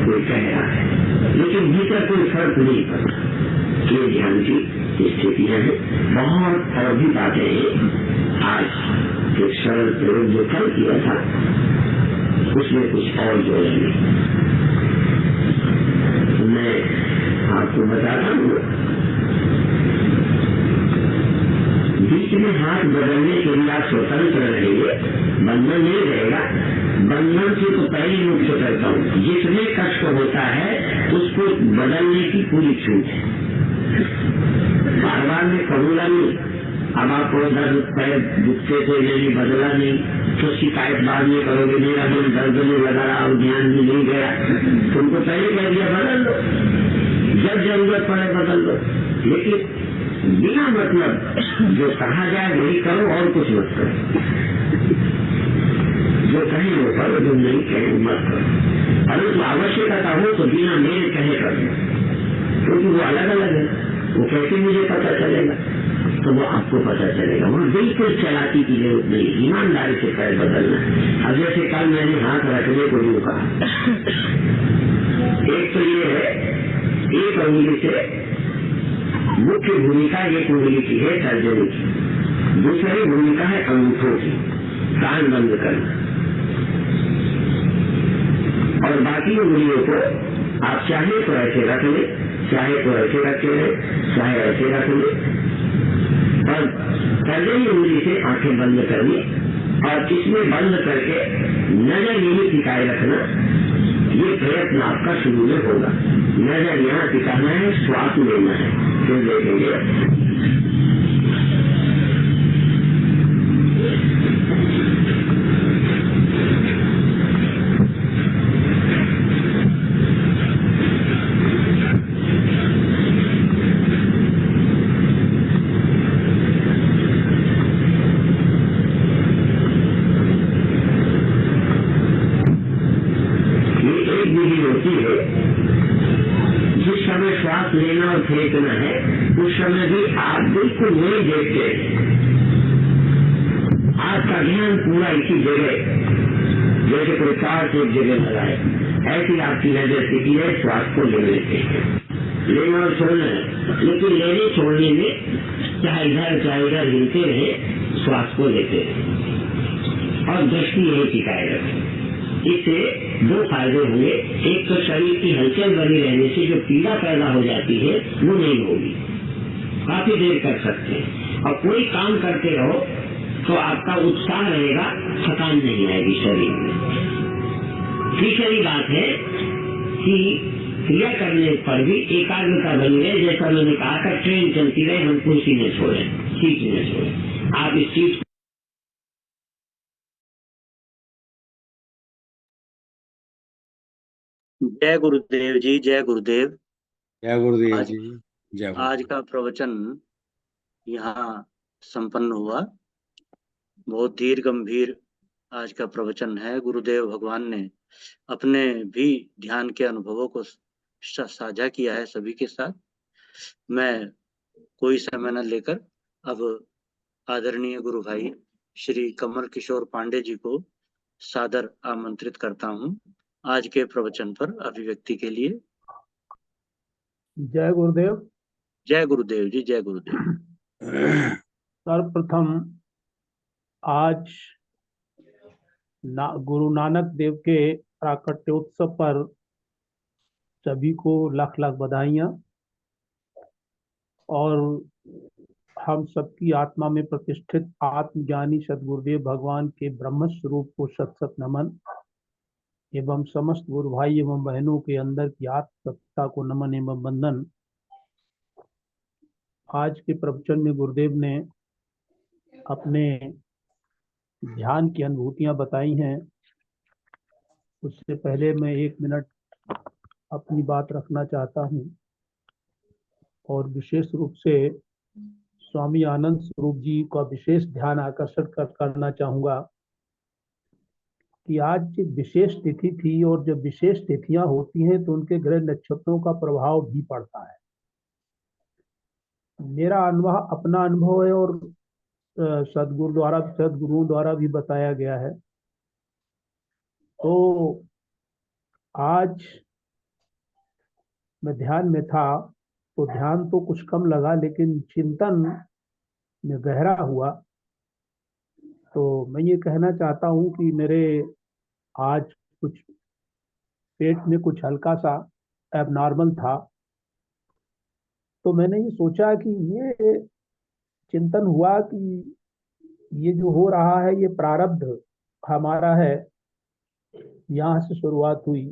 कोई कह रहा है, लेकिन भीतर कोई फर्क नहीं पड़ता। ये ध्यान की स्थितियां हैं। बहुत और भी बातें हैं। आज एक सरल प्रयोग जो कल किया था उसमें कुछ और जोड़ेंगे। मैं आपको बताता हूँ, बीच में हाथ बदलने के लिए आप स्वतंत्र रहेंगे, बंधन नहीं रहेगा। बंधन से तो पहले मुक्त करता हूँ, जिसमें कष्ट होता है उसको बदलने की पूरी छूट है। बार बार में कहूँगा नहीं, अब आपको दर्द पैर दुखते थे यदि बदला नहीं तो शिकायत बाद में करोगे मेरा मन दर्द में लगा रहा और ध्यान भी नहीं गया। तुमको पहले कह दिया बदल दो, जब जरूरत पड़े बदल दो, लेकिन बिना मतलब जो कहा जाए वही करो और कुछ मत करो। जो कहें वो करो, जो नहीं कहे वो मत करो। अगर तो आवश्यकता हो तो बिना मेरे कहे करो, क्योंकि वो अलग अलग है। वो कैसे मुझे पता चलेगा? तो वो आपको पता चलेगा। वहाँ बिल्कुल चलाती की जरूरत नहीं, ईमानदारी से पैर बदलना। अब जैसे कल मैंने हाथ रखने को यूँ कहा, एक तो ये है एक उंगली से मुख्य भूमिका एक उंगली की है तर्जनी की, दूसरी भूमिका है अंगूठों की, कान बंद करना, और बाकी उंगलियों को आप चाहे तो ऐसे रख ले, चाहे तो ऐसे रखे रहे, चाहे ऐसे रख ले, और तर्जनी उंगली से आंखें बंद करनी और इसमें बंद करके नजर यही टिकाए रखना। ये प्रयत्न आपका शुरू में होगा। नजर यहाँ टिकाना है, श्वास लेना है, फिर देखेंगे। लेना और फेंकना है, उस समय भी आप बिल्कुल नहीं देखते, आपका ध्यान पूरा इसी जगह, जैसे कोई तार एक जगह लगाए, ऐसी आपकी नजर स्थिति है। श्वास को ले लेते हैं, लेना और छोड़ना है, लेकिन लेने छोड़ने में चाहे इधर हिलते रहे, श्वास को लेते रहे और दृष्टि यही टिकाए रखें। इससे दो फायदे होंगे। एक तो शरीर की हलचल बनी रहने से जो पीड़ा पैदा हो जाती है वो नहीं होगी, काफी देर कर सकते हैं, और कोई काम करते रहो तो आपका उत्साह रहेगा, थकान नहीं आएगी शरीर में। तीसरी बात है कि क्रिया करने पर भी एकाग्रता बनी रहे। जैसा मैंने कहा था, ट्रेन चलती रहे, हम कुर्सी न छोड़े, सीट न छोड़े। आप इस चीज जय गुरुदेव जी, जय गुरुदेव। जय गुरुदेव आज जी, जय गुरुदेव। आज का प्रवचन यहाँ संपन्न हुआ। बहुत धीर गंभीर आज का प्रवचन है। गुरुदेव भगवान ने अपने भी ध्यान के अनुभवों को साझा किया है सभी के साथ। मैं कोई समय न लेकर अब आदरणीय गुरु भाई श्री कमल किशोर पांडे जी को सादर आमंत्रित करता हूँ आज के प्रवचन पर अभिव्यक्ति के लिए। जय गुरुदेव। जय गुरुदेव जी, जय गुरुदेव। सर्वप्रथम आज गुरु नानक देव के प्राकट्योत्सव पर सभी को लाख लाख बधाइयाँ, और हम सबकी आत्मा में प्रतिष्ठित आत्मज्ञानी सदगुरुदेव भगवान के ब्रह्म स्वरूप को शत शत नमन, एवं समस्त गुरु भाई एवं बहनों के अंदर की आत्मसत्ता को नमन एवं वंदन। आज के प्रवचन में गुरुदेव ने अपने ध्यान की अनुभूतियां बताई हैं। उससे पहले मैं 1 मिनट अपनी बात रखना चाहता हूं, और विशेष रूप से स्वामी आनंद स्वरूप जी का विशेष ध्यान आकर्षित करना चाहूंगा कि आज विशेष तिथि थी, और जब विशेष तिथियां होती हैं तो उनके ग्रह नक्षत्रों का प्रभाव भी पड़ता है। मेरा अनुभव अपना अनुभव है, और सदगुरुओं द्वारा भी बताया गया है। तो आज मैं ध्यान में था, तो ध्यान तो कुछ कम लगा, लेकिन चिंतन में गहरा हुआ। तो मैं ये कहना चाहता हूँ कि मेरे आज कुछ पेट में कुछ हल्का सा एबनॉर्मल था। तो मैंने ये सोचा कि ये चिंतन हुआ कि ये जो हो रहा है ये प्रारब्ध हमारा है, यहाँ से शुरुआत हुई।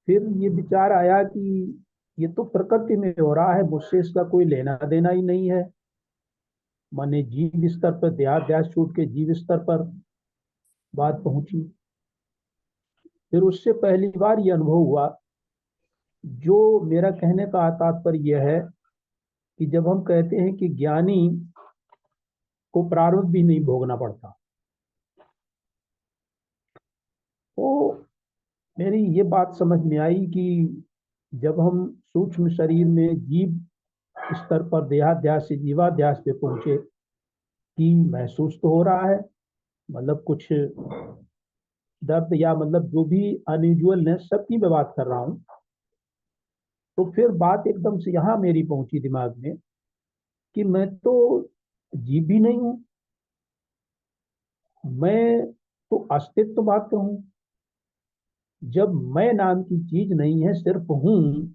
फिर ये विचार आया कि ये तो प्रकृति में हो रहा है, मुझसे इसका कोई लेना देना ही नहीं है। माने जीव स्तर पर, देहाध्यास छूट के जीव स्तर पर बात पहुंची। फिर उससे पहली बार ये अनुभव हुआ। जो मेरा कहने का तात्पर्य यह है कि जब हम कहते हैं कि ज्ञानी को प्रारब्ध भी नहीं भोगना पड़ता, तो मेरी ये बात समझ में आई कि जब हम सूक्ष्म शरीर में जीव स्तर पर देहाध्यास से जीवाध्यास पे पहुंचे कि महसूस तो हो रहा है, मतलब कुछ दर्द या मतलब जो भी अनयूजुअलनेस, सबकी मैं बात कर रहा हूं। तो फिर बात एकदम से यहाँ मेरी पहुंची दिमाग में कि मैं तो जीव भी नहीं हूं, मैं तो अस्तित्व मात्र हूं। जब मैं नाम की चीज नहीं है, सिर्फ हूं,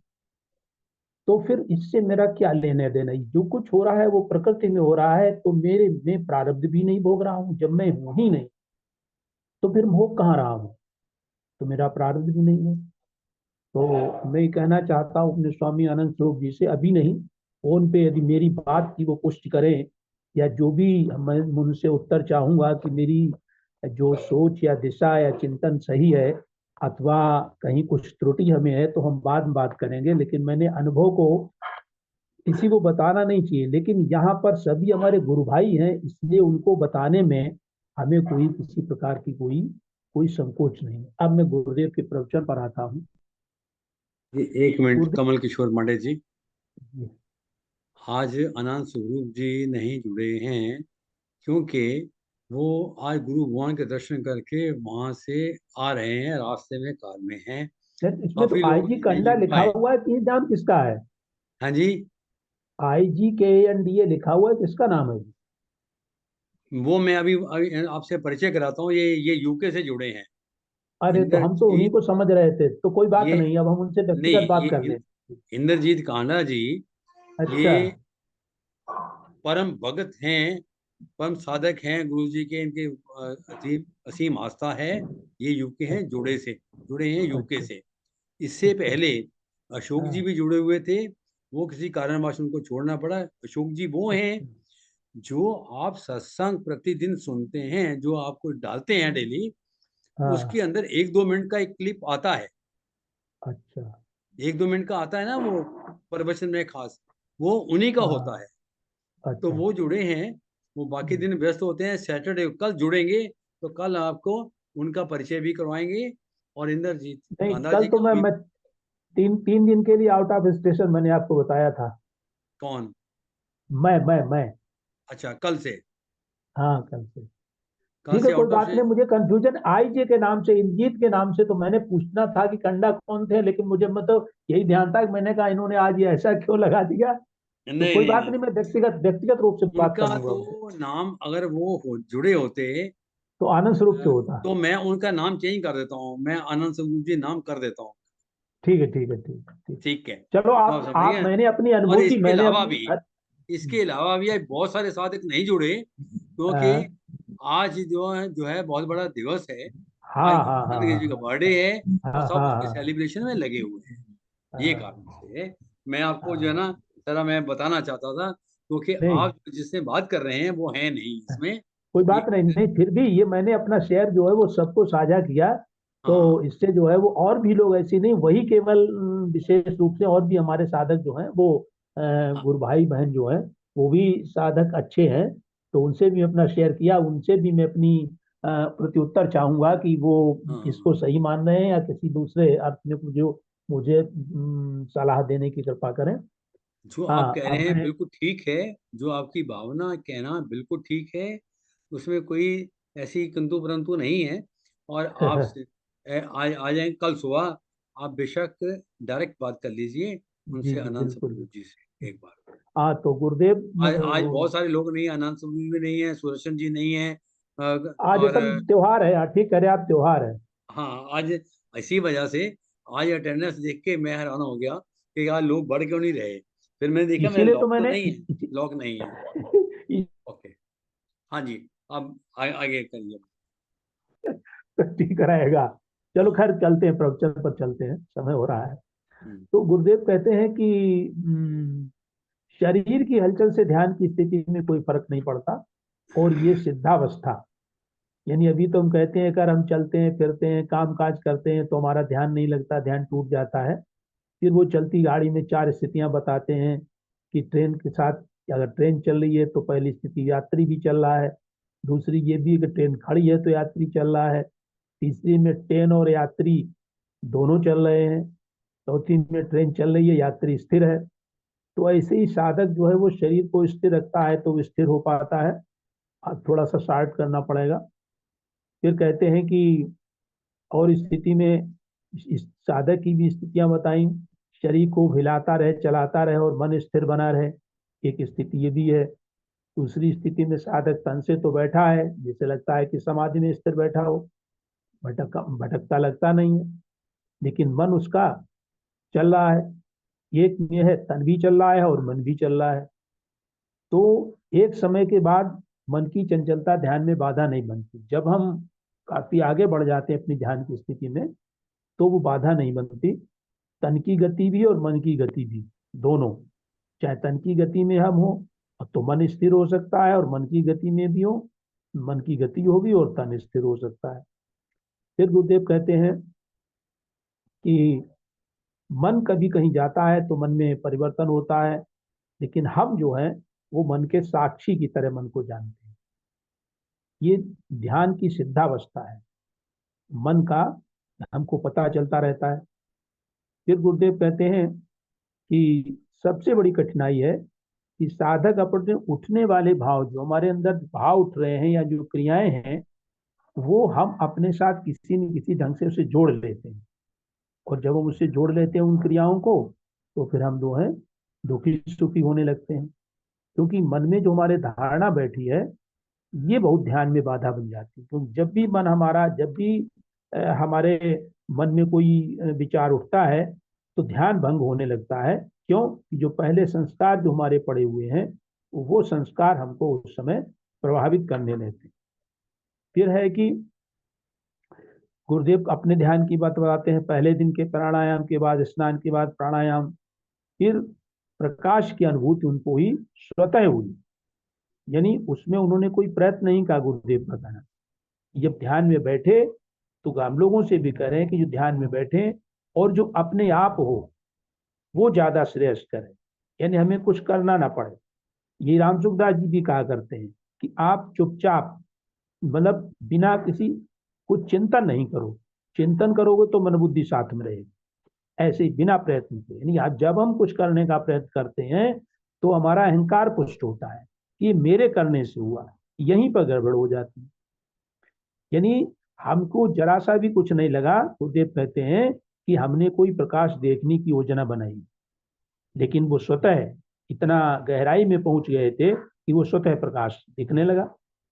तो फिर इससे मेरा क्या लेना देना? जो कुछ हो रहा है वो प्रकृति में हो रहा है, तो मेरे में प्रारब्ध भी नहीं भोग रहा हूँ। जब मैं हूं ही नहीं तो फिर भोग कहाँ रहा हूँ? तो मेरा प्रारब्ध भी नहीं है। तो मैं कहना चाहता हूँ अपने स्वामी आनंद स्वरूप जी से, अभी नहीं, फोन पे यदि मेरी बात की वो पुष्टि करें, या जो भी मैं उनसे उत्तर चाहूंगा कि मेरी जो सोच या दिशा या चिंतन सही है अथवा कहीं कुछ त्रुटि हमें है, तो हम बाद में बात करेंगे। लेकिन मैंने अनुभव को किसी को बताना नहीं चाहिए, लेकिन यहाँ पर सभी हमारे गुरु भाई हैं, इसलिए उनको बताने में हमें कोई किसी प्रकार की कोई कोई संकोच नहीं है। अब मैं गुरुदेव के प्रवचन पर आता हूँ। एक मिनट गुरुदेव कमल किशोर पांडे जी, जी, आज अनंत स्वरूप जी नहीं जुड़े हैं क्योंकि वो आज गुरु भगवान के दर्शन करके वहां से आ रहे हैं, रास्ते में कार में हैं। इसमें तो काफी लोग आईजी नहीं कंडा जुड़ लिखा पाए। हुआ है, ये नाम किसका है? हाँ जी, IGKNDA लिखा हुआ है, किसका नाम है? वो मैं अभी आपसे परिचय कराता हूँ। ये यूके से जुड़े हैं। अरे तो हम तो उन्हीं इंद्रजीत, को समझ रहे थे, तो कोई बात ये नहीं, अब हम उनसे नहीं, व्यक्तिगत बात ये कर लें। इंद्रजीत कांडा जी, अच्छा। ये परम भगत हैं, परम साधक हैं, गुरु जी के इनके असीम असीम आस्था है। ये यूके हैं, जुड़े हैं यूके अच्छा। से। इससे अच्छा। पहले अशोक जी हाँ। भी जुड़े हुए थे, वो किसी कारणवश उनको छोड़ना पड़ा। अशोक जी वो हैं अच्छा। जो आप सत्संग प्रतिदिन सुनते हैं, जो आपको डालते हैं डेली, हाँ। उसके अंदर 1-2 मिनट का एक क्लिप आता है। अच्छा। 1-2 मिनट का आता है ना वो प्रवचन में खास, वो उन्हीं का होता हाँ। है। तो अच्छा। वो जुड़े हैं। वो बाकी दिन हम्म। व्यस्त होते हैं। सैटरडे कल जुड़ेंगे, तो कल आपको उनका परिचय भी करवाएंगे। और इंद्रजीत नहीं, कांधा कल जी तो का भी। मैं तीन तीन दिन के लिए आउट ऑफ स्टेशन, मैंने आपको बताया था। कौन? मैं अच्छा, कल से? हाँ, कल से। कल ठीक है, से कोई आउट ऑफ बात से? नहीं। मुझे कंफ्यूजन आईजे के नाम से, इंजीत के नाम से तो मैंने पूछना था कि कंडा कौन थे, लेकिन मुझे मतलब यही ध्यान था कि मैंने कहा इन्होंने आज ये ऐसा क्यों लगा दिया। तो नहीं कोई नहीं बात नहीं, नहीं, मैं व्यक्तिगत व्यक्तिगत रूप से बात उनका कर लूंगा उनसे। तो नाम अगर जुड़े होते, तो आनंद स्वरूप से होता। तो मैं उनका नाम चेंज कर देता हूँ। मैं आनंद स्वरूप जी नाम कर देता हूँ। ठीक है, ठीक है, ठीक है, ठीक। ठीक है, चलो, तो आप समझ आप गए। मैंने अपनी और अनुभूति, इसके मैंने अलावा अपनी भी, इसके अलावा भी आज बहुत सारे साधक नहीं जुड़े, क्योंकि हाँ। आज जो है बहुत बड़ा दिवस है। हाँ। आज हाँ। गुरु हाँ। नानक जी का बर्थडे है, और हाँ। सब हाँ। उसके हाँ। सेलिब्रेशन में लगे हुए हैं। ये हाँ। कारण से मैं आपको जो है हाँ। ना, जरा मैं बताना चाहता था, क्योंकि नहीं, आप जिससे बात कर रहे हैं वो है नहीं इसमें। कोई बात ये नहीं, नहीं, फिर भी ये मैंने अपना शेयर जो है वो सबको साझा किया। तो हाँ इससे जो है वो और भी लोग, ऐसे नहीं वही केवल विशेष रूप से और भी हमारे साधक जो हैं वो हाँ गुरु भाई बहन जो हैं वो भी साधक अच्छे हैं। तो उनसे भी अपना शेयर किया, उनसे भी मैं अपनी प्रत्युत्तर चाहूंगा कि वो हाँ। इसको सही मान रहे हैं या किसी दूसरे अर्थ में जो मुझे सलाह देने की कृपा करें। जो आप हाँ, कह रहे अब हैं मैं बिल्कुल ठीक है। जो आपकी भावना कहना बिल्कुल ठीक है, उसमें कोई ऐसी किंतु परंतु नहीं है। और आप आ जाएं कल सुबह। आप बेशक डायरेक्ट बात कर लीजिए जी उनसे, जी, आनंद बिल्कुल। स्वरूप जी से एक बार। हाँ, तो गुरुदेव आज बहुत सारे लोग नहीं है, आनंद स्वरूप भी नहीं है, सुदर्शन जी नहीं है। आज और असल त्योहार है, हाँ, ठीक कह रहे हैं आप, त्योहार है। हाँ, आज इसी वजह से आज अटेंडेंस देख के मैं हैरान हो गया कि यार लोग बढ़ क्यों नहीं रहे। फिर मैंने देखा, मेरे इसीलिए तो लॉक तो मैंने नहीं है, लॉक नहीं है। ओके, हाँ जी, अब आगे करिए। ठीक रहेगा। चलो, हाँ। खैर चलते हैं, प्रवचन पर चलते हैं, समय हो रहा है। हम्म, तो गुरुदेव कहते हैं कि शरीर की हलचल से ध्यान की स्थिति में कोई फर्क नहीं पड़ता, और ये सिद्धावस्था, यानी अभी तो हम कहते हैं अगर हम चलते हैं फिरते हैं काम काज करते हैं तो हमारा ध्यान नहीं लगता, ध्यान टूट जाता है। फिर वो चलती गाड़ी में 4 स्थितियां बताते हैं कि ट्रेन के साथ, अगर ट्रेन चल रही है तो पहली स्थिति यात्री भी चल रहा है, दूसरी ये भी कि ट्रेन खड़ी है तो यात्री चल रहा है, तीसरी में ट्रेन और यात्री दोनों चल रहे हैं, चौथी में ट्रेन चल रही है यात्री स्थिर है। तो ऐसे ही साधक जो है वो शरीर को स्थिर रखता है तो वो स्थिर हो पाता है। अब थोड़ा सा शार्ट करना पड़ेगा। फिर कहते हैं कि और स्थिति में इस साधक की भी स्थितियां बताई, शरीर को हिलाता रहे, चलाता रहे और मन स्थिर बना रहे, एक स्थिति ये भी है। दूसरी स्थिति में साधक तन से तो बैठा है, जैसे लगता है कि समाधि में स्थिर बैठा हो, भटकता लगता नहीं है, लेकिन मन उसका चल रहा है। एक में है तन भी चल रहा है और मन भी चल रहा है। तो एक समय के बाद मन की चंचलता ध्यान में बाधा नहीं बनती। जब हम काफी आगे बढ़ जाते हैं अपनी ध्यान की स्थिति में तो वो बाधा नहीं बनती। तन की गति भी और मन की गति भी, दोनों, चाहे तन की गति में हम हो तो मन स्थिर हो सकता है, और मन की गति में भी हो, मन की गति होगी और तन स्थिर हो सकता है। फिर गुरुदेव कहते हैं कि मन कभी कहीं जाता है तो मन में परिवर्तन होता है, लेकिन हम जो है वो मन के साक्षी की तरह मन को जानते हैं। ये ध्यान की सिद्धावस्था है, मन का हमको पता चलता रहता है। फिर गुरुदेव कहते हैं कि सबसे बड़ी कठिनाई है कि साधक अपने उठने वाले भाव, जो हमारे अंदर भाव उठ रहे हैं या जो क्रियाएं हैं, वो हम अपने साथ किसी न किसी ढंग से उसे जोड़ लेते हैं। और जब हम उससे जोड़ लेते हैं उन क्रियाओं को, तो फिर हम जो है दुखी सुखी होने लगते हैं। क्योंकि मन में जो हमारे धारणा बैठी है, ये बहुत ध्यान में बाधा बन जाती है। तो जब भी मन हमारा, जब भी हमारे मन में कोई विचार उठता है तो ध्यान भंग होने लगता है। क्यों? जो पहले संस्कार जो हमारे पड़े हुए हैं, वो संस्कार हमको उस समय प्रभावित करने लगते हैं। फिर है कि गुरुदेव अपने ध्यान की बात बताते हैं। पहले दिन के प्राणायाम के बाद, स्नान के बाद प्राणायाम, फिर प्रकाश की अनुभूति उनको ही स्वतः हुई, यानी उसमें उन्होंने कोई प्रयत्न नहीं कहा। गुरुदेव बताना, जब ध्यान में बैठे तो हम लोगों से भी कह रहे हैं कि जो ध्यान में बैठे और जो अपने आप हो वो ज्यादा श्रेयस्कर है, यानी हमें कुछ करना ना पड़े। ये राम सुखदास जी भी कहा करते हैं कि आप चुपचाप, मतलब बिना किसी कुछ चिंतन नहीं करो। चिंतन करोगे तो मन बुद्धि साथ में रहेगी, ऐसे ही बिना प्रयत्न के। यानी आज जब हम कुछ करने का प्रयत्न करते हैं तो हमारा अहंकार पुष्ट होता है कि मेरे करने से हुआ, यहीं पर गड़बड़ हो जाती है। यानी हमको जरा सा भी कुछ नहीं लगा। गुरुदेव कहते हैं कि हमने कोई प्रकाश देखने की योजना बनाई, लेकिन वो स्वतः इतना गहराई में पहुंच गए थे कि वो स्वतः प्रकाश दिखने लगा।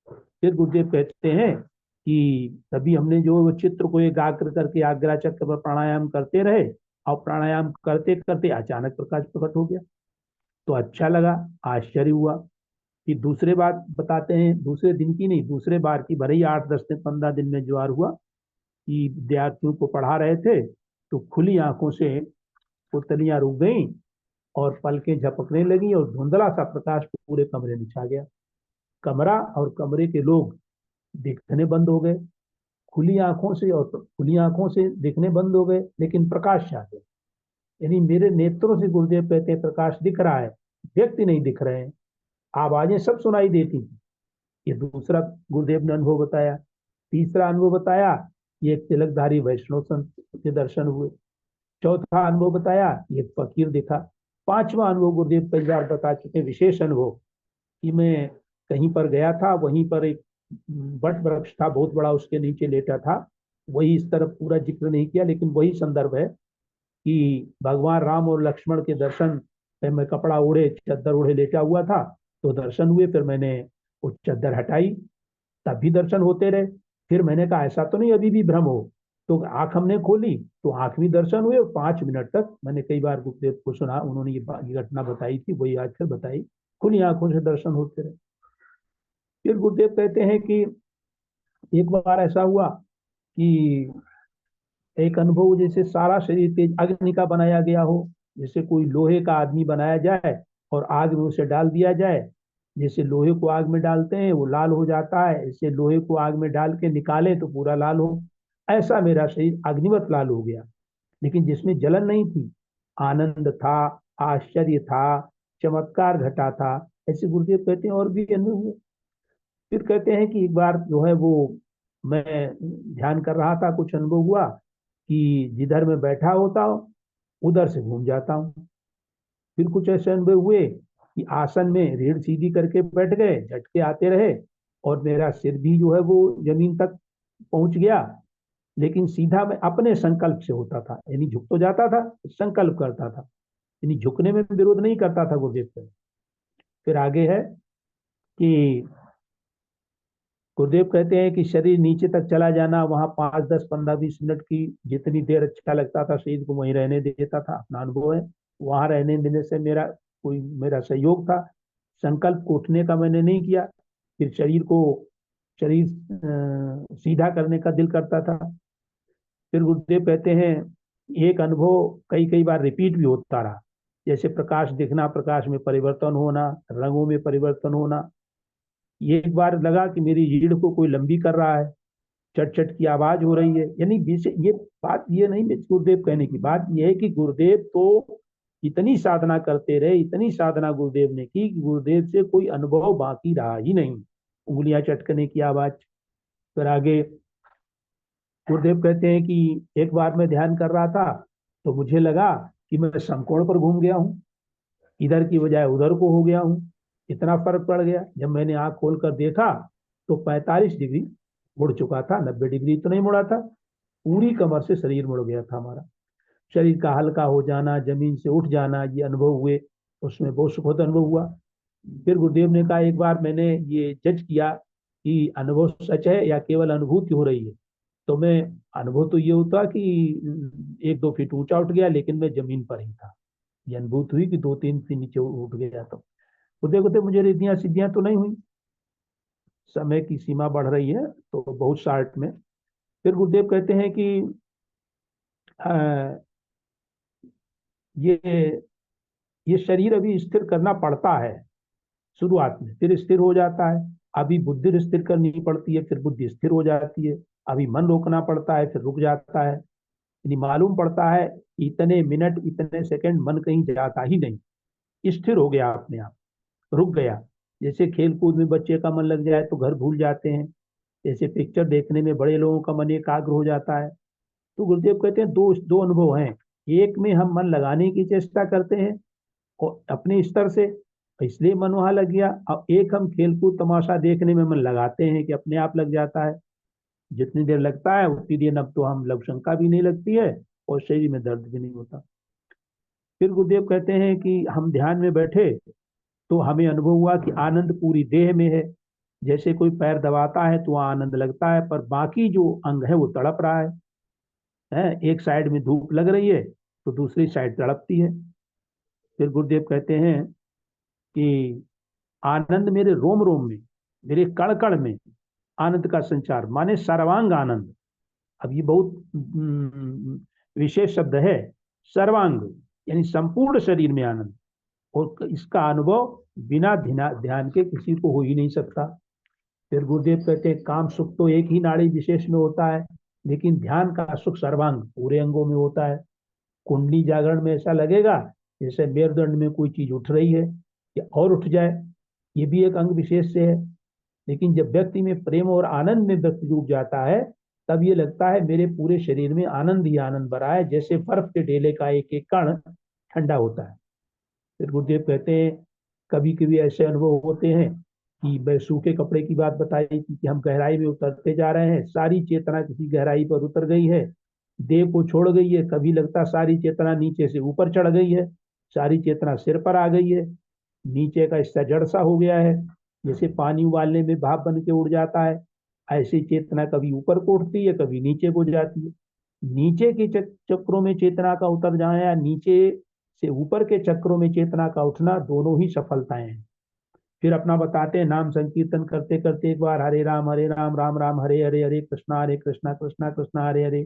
फिर गुरुदेव कहते हैं कि तभी हमने जो चित्र को एकाग्र करके आग्रा चक्र पर प्राणायाम करते रहे, और प्राणायाम करते करते अचानक प्रकाश प्रकट हो गया। तो अच्छा लगा, आश्चर्य हुआ। फिर दूसरे बात बताते हैं, दूसरे दिन की नहीं, दूसरे बार की, भले ही 8-10 दिन 15 दिन में ज्वार हुआ कि विद्यार्थियों को पढ़ा रहे थे तो खुली आंखों से पुतलियां रुक गई और पलकें झपकने लगी और धुंधला सा प्रकाश पूरे कमरे में छा गया। कमरा और कमरे के लोग दिखने बंद हो गए। खुली आंखों से, और खुली आंखों से दिखने बंद हो गए, लेकिन प्रकाश छा गया। यानी मेरे नेत्रों से, गुरुदेव कहते हैं, प्रकाश दिख रहा है, व्यक्ति नहीं दिख रहे हैं। आवाजें सब सुनाई देती थी। ये दूसरा गुरुदेव ने अनुभव बताया। तीसरा अनुभव बताया, ये एक तिलकधारी वैष्णव संत के दर्शन हुए। चौथा अनुभव बताया, ये फकीर दिखा। पांचवा अनुभव गुरुदेव कई बार बता चुके, विशेष अनुभव, कि मैं कहीं पर गया था, वहीं पर एक बट वृक्ष था बहुत बड़ा, उसके नीचे लेटा था। वही, इस तरफ पूरा जिक्र नहीं किया, लेकिन वही संदर्भ है कि भगवान राम और लक्ष्मण के दर्शन, मैं कपड़ा ओढ़े, चद्दर ओढ़े लेटा हुआ था, तो दर्शन हुए। फिर मैंने वो चद्दर हटाई, तब भी दर्शन होते रहे। फिर मैंने कहा ऐसा तो नहीं अभी भी भ्रम हो, तो आंख हमने खोली तो आंख भी दर्शन हुए। 5 मिनट तक मैंने कई बार गुरुदेव को सुना, उन्होंने ये घटना बताई थी, वही आज फिर बताई, खुली आंखों से दर्शन होते रहे। फिर गुरुदेव कहते हैं कि एक बार ऐसा हुआ कि एक अनुभव, जैसे सारा शरीर तेज अग्नि का बनाया गया हो, जैसे कोई लोहे का आदमी बनाया जाए और आग में उसे डाल दिया जाए। जैसे लोहे को आग में डालते हैं वो लाल हो जाता है, ऐसे लोहे को आग में डाल के निकाले तो पूरा लाल हो। ऐसा मेरा शरीर अग्निवत लाल हो गया, लेकिन जिसमें जलन नहीं थी, आनंद था, आश्चर्य था, चमत्कार घटा था। ऐसे गुरुदेव कहते हैं और भी अनुभव हुए। फिर कहते हैं कि एक बार जो है वो, मैं ध्यान कर रहा था, कुछ अनुभव हुआ कि जिधर मैं बैठा होता हूँ उधर से घूम जाता हूँ। फिर कुछ ऐसे अनुभव हुए कि आसन में रीढ़ सीधी करके बैठ गए, झटके आते रहे और मेरा सिर भी जो है वो जमीन तक पहुंच गया, लेकिन सीधा मैं अपने संकल्प से होता था, यानी झुक तो जाता था, संकल्प करता था, यानी झुकने में विरोध नहीं करता था गुरुदेव का। फिर आगे है कि गुरुदेव कहते हैं कि शरीर नीचे तक चला जाना, वहां 5, 10, 15, 20 मिनट की जितनी देर अच्छा लगता था शरीर को वहीं रहने देता था, अपना अनुभव है। वहां रहने देने से मेरा सहयोग था। संकल्प को उठने का मैंने नहीं किया। फिर शरीर सीधा करने का दिल करता था। फिर गुरुदेव कहते हैं एक अनुभव कई कई बार रिपीट भी होता रहा, जैसे प्रकाश दिखना, प्रकाश में परिवर्तन होना, रंगों में परिवर्तन होना। ये एक बार लगा कि मेरी रीढ़ को कोई लंबी कर रहा है, चट चट की आवाज हो रही है। यानी ये बात ये नहीं है गुरुदेव कहने की, बात ये है कि गुरुदेव तो इतनी साधना करते रहे, इतनी साधना गुरुदेव ने की कि गुरुदेव से कोई अनुभव बाकी रहा ही नहीं। उंगलियां चटकने की आवाज। फिर आगे गुरुदेव कहते हैं कि एक बार मैं ध्यान कर रहा था तो मुझे लगा कि मैं समकोण पर घूम गया हूँ, इधर की बजाय उधर को हो गया हूँ। इतना फर्क पड़ गया। जब मैंने आंख खोल कर देखा तो 45 डिग्री मुड़ चुका था, 90 डिग्री तो नहीं मुड़ा था। पूरी कमर से शरीर मुड़ गया था हमारा। शरीर का हल्का हो जाना, जमीन से उठ जाना, ये अनुभव हुए। उसमें बहुत सुखद अनुभव हुआ। फिर गुरुदेव ने कहा एक बार मैंने ये जज किया कि अनुभव सच है या केवल अनुभूति हो रही है। तो मैं अनुभव तो ये होता कि 1-2 फीट ऊंचा उठ गया, लेकिन मैं जमीन पर ही था। ये अनुभूत हुई कि 2-3 फीट नीचे उठ गया। तो गुरुदेव कहते मुझे रिद्धियां सिद्धियां तो नहीं हुई, समय की सीमा बढ़ रही है तो बहुत शार्ट में। फिर गुरुदेव कहते हैं कि ये शरीर अभी स्थिर करना पड़ता है शुरुआत में, फिर स्थिर हो जाता है। अभी बुद्धि स्थिर करनी पड़ती है, फिर बुद्धि स्थिर हो जाती है। अभी मन रोकना पड़ता है, फिर रुक जाता है। यानी मालूम पड़ता है इतने मिनट इतने सेकंड मन कहीं जाता ही नहीं, स्थिर हो गया अपने आप, रुक गया। जैसे खेल कूद में बच्चे का मन लग जाए तो घर भूल जाते हैं, जैसे पिक्चर देखने में बड़े लोगों का मन एकाग्र हो जाता है। तो गुरुदेव कहते हैं दो दो अनुभव हैं। एक में हम मन लगाने की चेष्टा करते हैं और अपने स्तर से, इसलिए मन वहां लग गया। अब एक हम खेलकूद तमाशा देखने में मन लगाते हैं कि अपने आप लग जाता है। जितनी देर लगता है उतनी देर अब तो हम लघु शंका भी नहीं लगती है और शरीर में दर्द भी नहीं होता। फिर गुरुदेव कहते हैं कि हम ध्यान में बैठे तो हमें अनुभव हुआ कि आनंद पूरी देह में है। जैसे कोई पैर दबाता है तो वहाँ आनंद लगता है, पर बाकी जो अंग है वो तड़प रहा है। एक साइड में धूप लग रही है तो दूसरी साइड तड़पती है। फिर गुरुदेव कहते हैं कि आनंद मेरे रोम रोम में, मेरे कण कण में आनंद का संचार, माने सर्वांग आनंद। अब ये बहुत विशेष शब्द है, सर्वांग यानी संपूर्ण शरीर में आनंद। और इसका अनुभव बिना ध्यान के किसी को हो ही नहीं सकता। फिर गुरुदेव कहते हैं काम सुख तो एक ही नाड़ी विशेष में होता है, लेकिन ध्यान का सुख सर्वांग पूरे अंगों में होता है। कुंडली जागरण में ऐसा लगेगा जैसे मेरुदंड में कोई चीज उठ रही है या और उठ जाए, ये भी एक अंग विशेष से है। लेकिन जब व्यक्ति में प्रेम और आनंद में व्यक्ति डूब जाता है तब ये लगता है मेरे पूरे शरीर में आनंद ही आनंद भरा है, जैसे बर्फ के ढेले का एक एक कण ठंडा होता है। फिर गुरुदेव कहते हैं कभी कभी ऐसे अनुभव होते हैं कि मैं सूखे कपड़े की बात बताई थी कि हम गहराई में उतरते जा रहे हैं, सारी चेतना किसी गहराई पर उतर गई है, देह को छोड़ गई है। कभी लगता सारी चेतना नीचे से ऊपर चढ़ गई है, सारी चेतना सिर पर आ गई है, नीचे का हिस्सा जड़ सा हो गया है। जैसे पानी उबालने में भाप बन के उड़ जाता है, ऐसी चेतना कभी ऊपर को उठती है, कभी नीचे को जाती है। नीचे के चक्रों में चेतना का उतर जाना या नीचे से ऊपर के चक्रों में चेतना का उठना, दोनों ही सफलताएं हैं। फिर अपना बताते हैं नाम संकीर्तन करते करते एक बार हरे राम राम राम हरे हरे, हरे कृष्णा कृष्णा कृष्णा हरे हरे,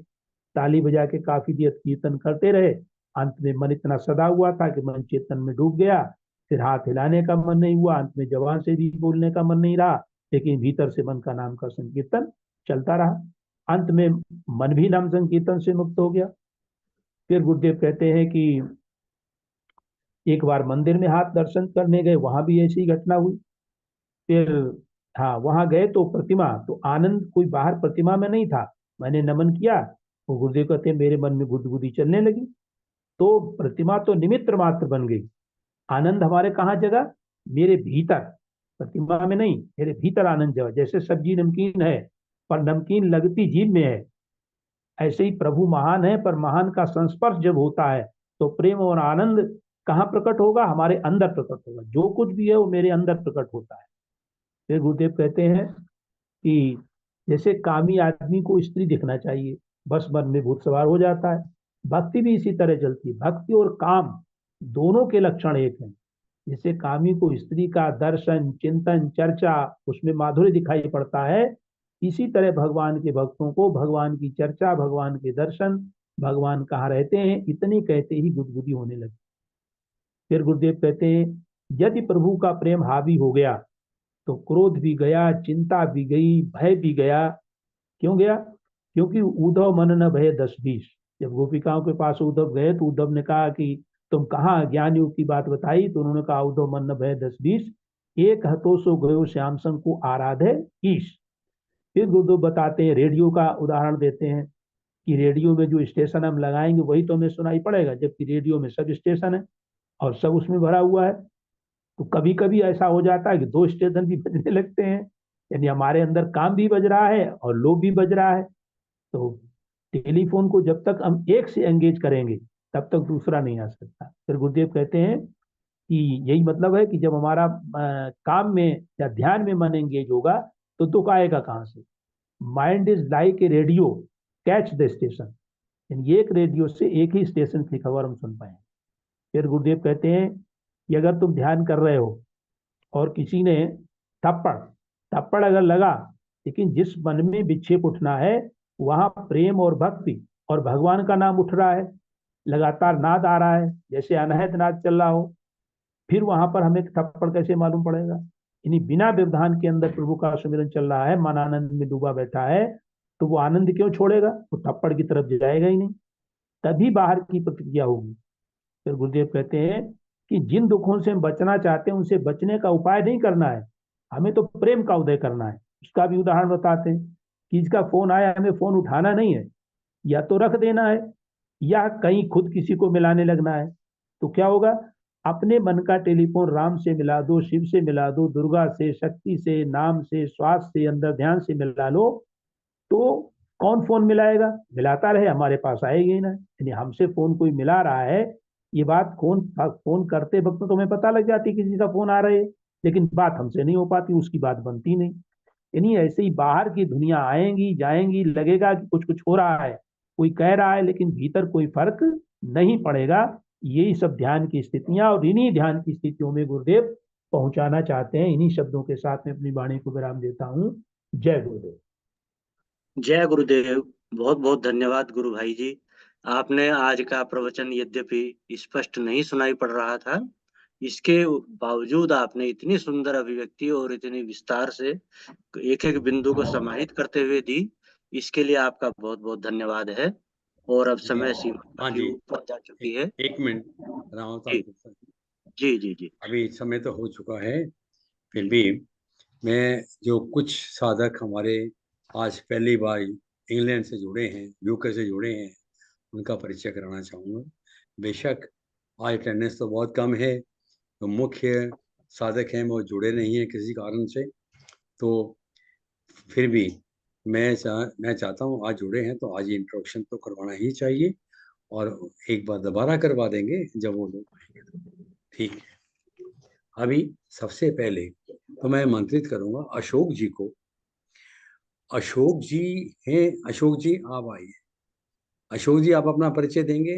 ताली बजा के काफी देर कीर्तन करते रहे। अंत में मन इतना सदा हुआ था कि मन चेतन में डूब गया। फिर हाथ हिलाने का मन नहीं हुआ, अंत में जबान से भी बोलने का मन नहीं रहा, लेकिन भीतर से मन का नाम का संकीर्तन चलता रहा। अंत में मन भी नाम संकीर्तन से मुक्त हो गया। फिर गुरुदेव कहते हैं कि एक बार मंदिर में हाथ दर्शन करने गए, वहां भी ऐसी घटना हुई। फिर हाँ वहां गए तो प्रतिमा, तो आनंद कोई बाहर प्रतिमा में नहीं था। मैंने नमन किया, वो गुरुदेव कहते हैं मेरे मन में गुदगुदी चलने लगी। तो प्रतिमा तो निमित्त मात्र बन गई, आनंद हमारे कहाँ जगह, मेरे भीतर, प्रतिमा में नहीं, मेरे भीतर आनंद जगह। जैसे सब्जी नमकीन है पर नमकीन लगती जीभ में है, ऐसे ही प्रभु महान है पर महान का संस्पर्श जब होता है तो प्रेम और आनंद कहाँ प्रकट होगा, हमारे अंदर प्रकट होगा। जो कुछ भी है वो मेरे अंदर प्रकट होता है। फिर गुरुदेव कहते हैं कि जैसे कामी आदमी को स्त्री दिखना चाहिए, बस मन में भूत सवार हो जाता है। भक्ति भी इसी तरह चलती है, भक्ति और काम दोनों के लक्षण एक हैं। जैसे कामी को स्त्री का दर्शन, चिंतन, चर्चा, उसमें माधुर्य दिखाई पड़ता है, इसी तरह भगवान के भक्तों को भगवान की चर्चा, भगवान के दर्शन, भगवान कहाँ रहते हैं, इतनी कहते ही गुदगुदी होने लगी। फिर गुरुदेव कहते हैं, यदि प्रभु का प्रेम हावी हो गया तो क्रोध भी गया, चिंता भी गई, भय भी गया। क्यों गया? क्योंकि उद्धव मन न भय 10-20। जब गोपिकाओं के पास उद्धव गए तो उद्धव ने कहा कि तुम कहाँ ज्ञान योग की बात बताई, तो उन्होंने कहा उद्धव मन न भय 10-20, एक हतो सो गयो श्याम संग को आराधे ईश। फिर गुरुदेव बताते हैं, रेडियो का उदाहरण देते हैं कि रेडियो में जो स्टेशन हम लगाएंगे वही तो हमें सुनाई पड़ेगा, जबकि रेडियो में सब स्टेशन है और सब उसमें भरा हुआ है। तो कभी कभी ऐसा हो जाता है कि 2 स्टेशन भी बजने लगते हैं, यानी हमारे अंदर काम भी बज रहा है और लोभ भी बज रहा है। तो टेलीफोन को जब तक हम एक से एंगेज करेंगे तब तक दूसरा नहीं आ सकता। फिर गुरुदेव कहते हैं कि यही मतलब है कि जब हमारा काम में या ध्यान में मन एंगेज होगा तो दुख आएगा कहाँ से। Mind is like a radio, catch the station. यानी एक रेडियो से एक ही स्टेशन की खबर हम सुन पाए। फिर गुरुदेव कहते हैं कि अगर तुम ध्यान कर रहे हो और किसी ने थप्पड़ थप्पड़ अगर लगा, लेकिन जिस मन में विक्षेप उठना है वहां प्रेम और भक्ति और भगवान का नाम उठ रहा है, लगातार नाद आ रहा है, जैसे अनहद नाद चल रहा हो, फिर वहां पर हमें थप्पड़ कैसे मालूम पड़ेगा? यानी बिना व्यवधान के अंदर प्रभु का सुमिरन चल रहा है, मन आनंद में डूबा बैठा है, तो वो आनंद क्यों छोड़ेगा? वो थप्पड़ की तरफ जाएगा ही नहीं, तभी बाहर की प्रतिक्रिया होगी। फिर गुरुदेव कहते हैं कि जिन दुखों से हम बचना चाहते हैं उनसे बचने का उपाय नहीं करना है, हमें तो प्रेम का उदय करना है। उसका भी उदाहरण बताते हैं कि इसका फोन आया, हमें फोन उठाना नहीं है, या तो रख देना है या कहीं खुद किसी को मिलाने लगना है। तो क्या होगा? अपने मन का टेलीफोन राम से मिला दो, शिव से मिला दो, दुर्गा से, शक्ति से, नाम से, श्वास से, अंदर ध्यान से मिला लो, तो कौन फोन मिलाएगा? मिलाता रहे, हमारे पास आएगी ही ना। यानी हमसे फोन कोई मिला रहा है, ये बात फोन करते वक्त तो तुम्हें पता लग जाती किसी का फोन आ रहा है, लेकिन बात हमसे नहीं हो पाती, उसकी बात बनती नहीं। यानी ऐसे ही बाहर की दुनिया आएंगी जाएंगी, लगेगा कि कुछ कुछ हो रहा है, कोई कह रहा है, लेकिन भीतर कोई फर्क नहीं पड़ेगा। यही सब ध्यान की स्थितियां, और इन्हीं ध्यान की स्थितियों में गुरुदेव पहुंचाना चाहते हैं। इन्हीं शब्दों के साथ में अपनी वाणी को विराम देता हूँ। जय गुरुदेव। जय गुरुदेव। बहुत बहुत धन्यवाद गुरु भाई जी। आपने आज का प्रवचन यद्यपि स्पष्ट नहीं सुनाई पड़ रहा था, इसके बावजूद आपने इतनी सुंदर अभिव्यक्ति और इतनी विस्तार से एक एक बिंदु को समाहित करते हुए दी, इसके लिए आपका बहुत बहुत धन्यवाद है। और अब जी समय सीमा हाँ काफी जी, ऊपर जा चुकी है। एक मिनट राम जी जी जी जी। अभी समय तो हो चुका है, फिर भी मैं जो कुछ साधक हमारे आज पहली बार इंग्लैंड से जुड़े हैं, यूके से जुड़े हैं, उनका परिचय कराना चाहूँगा। बेशक आज अटेंडेंस तो बहुत कम है, तो मुख्य साधक हैं वो जुड़े नहीं हैं किसी कारण से, तो फिर भी मैं चाहता हूँ आज जुड़े हैं तो आज इंट्रोडक्शन तो करवाना ही चाहिए, और एक बार दोबारा करवा देंगे जब वो लोग आएंगे। ठीक है, अभी सबसे पहले तो मैं आमंत्रित करूंगा अशोक जी को। अशोक जी हैं, अशोक जी आप आइए। अशोक जी आप अपना परिचय देंगे?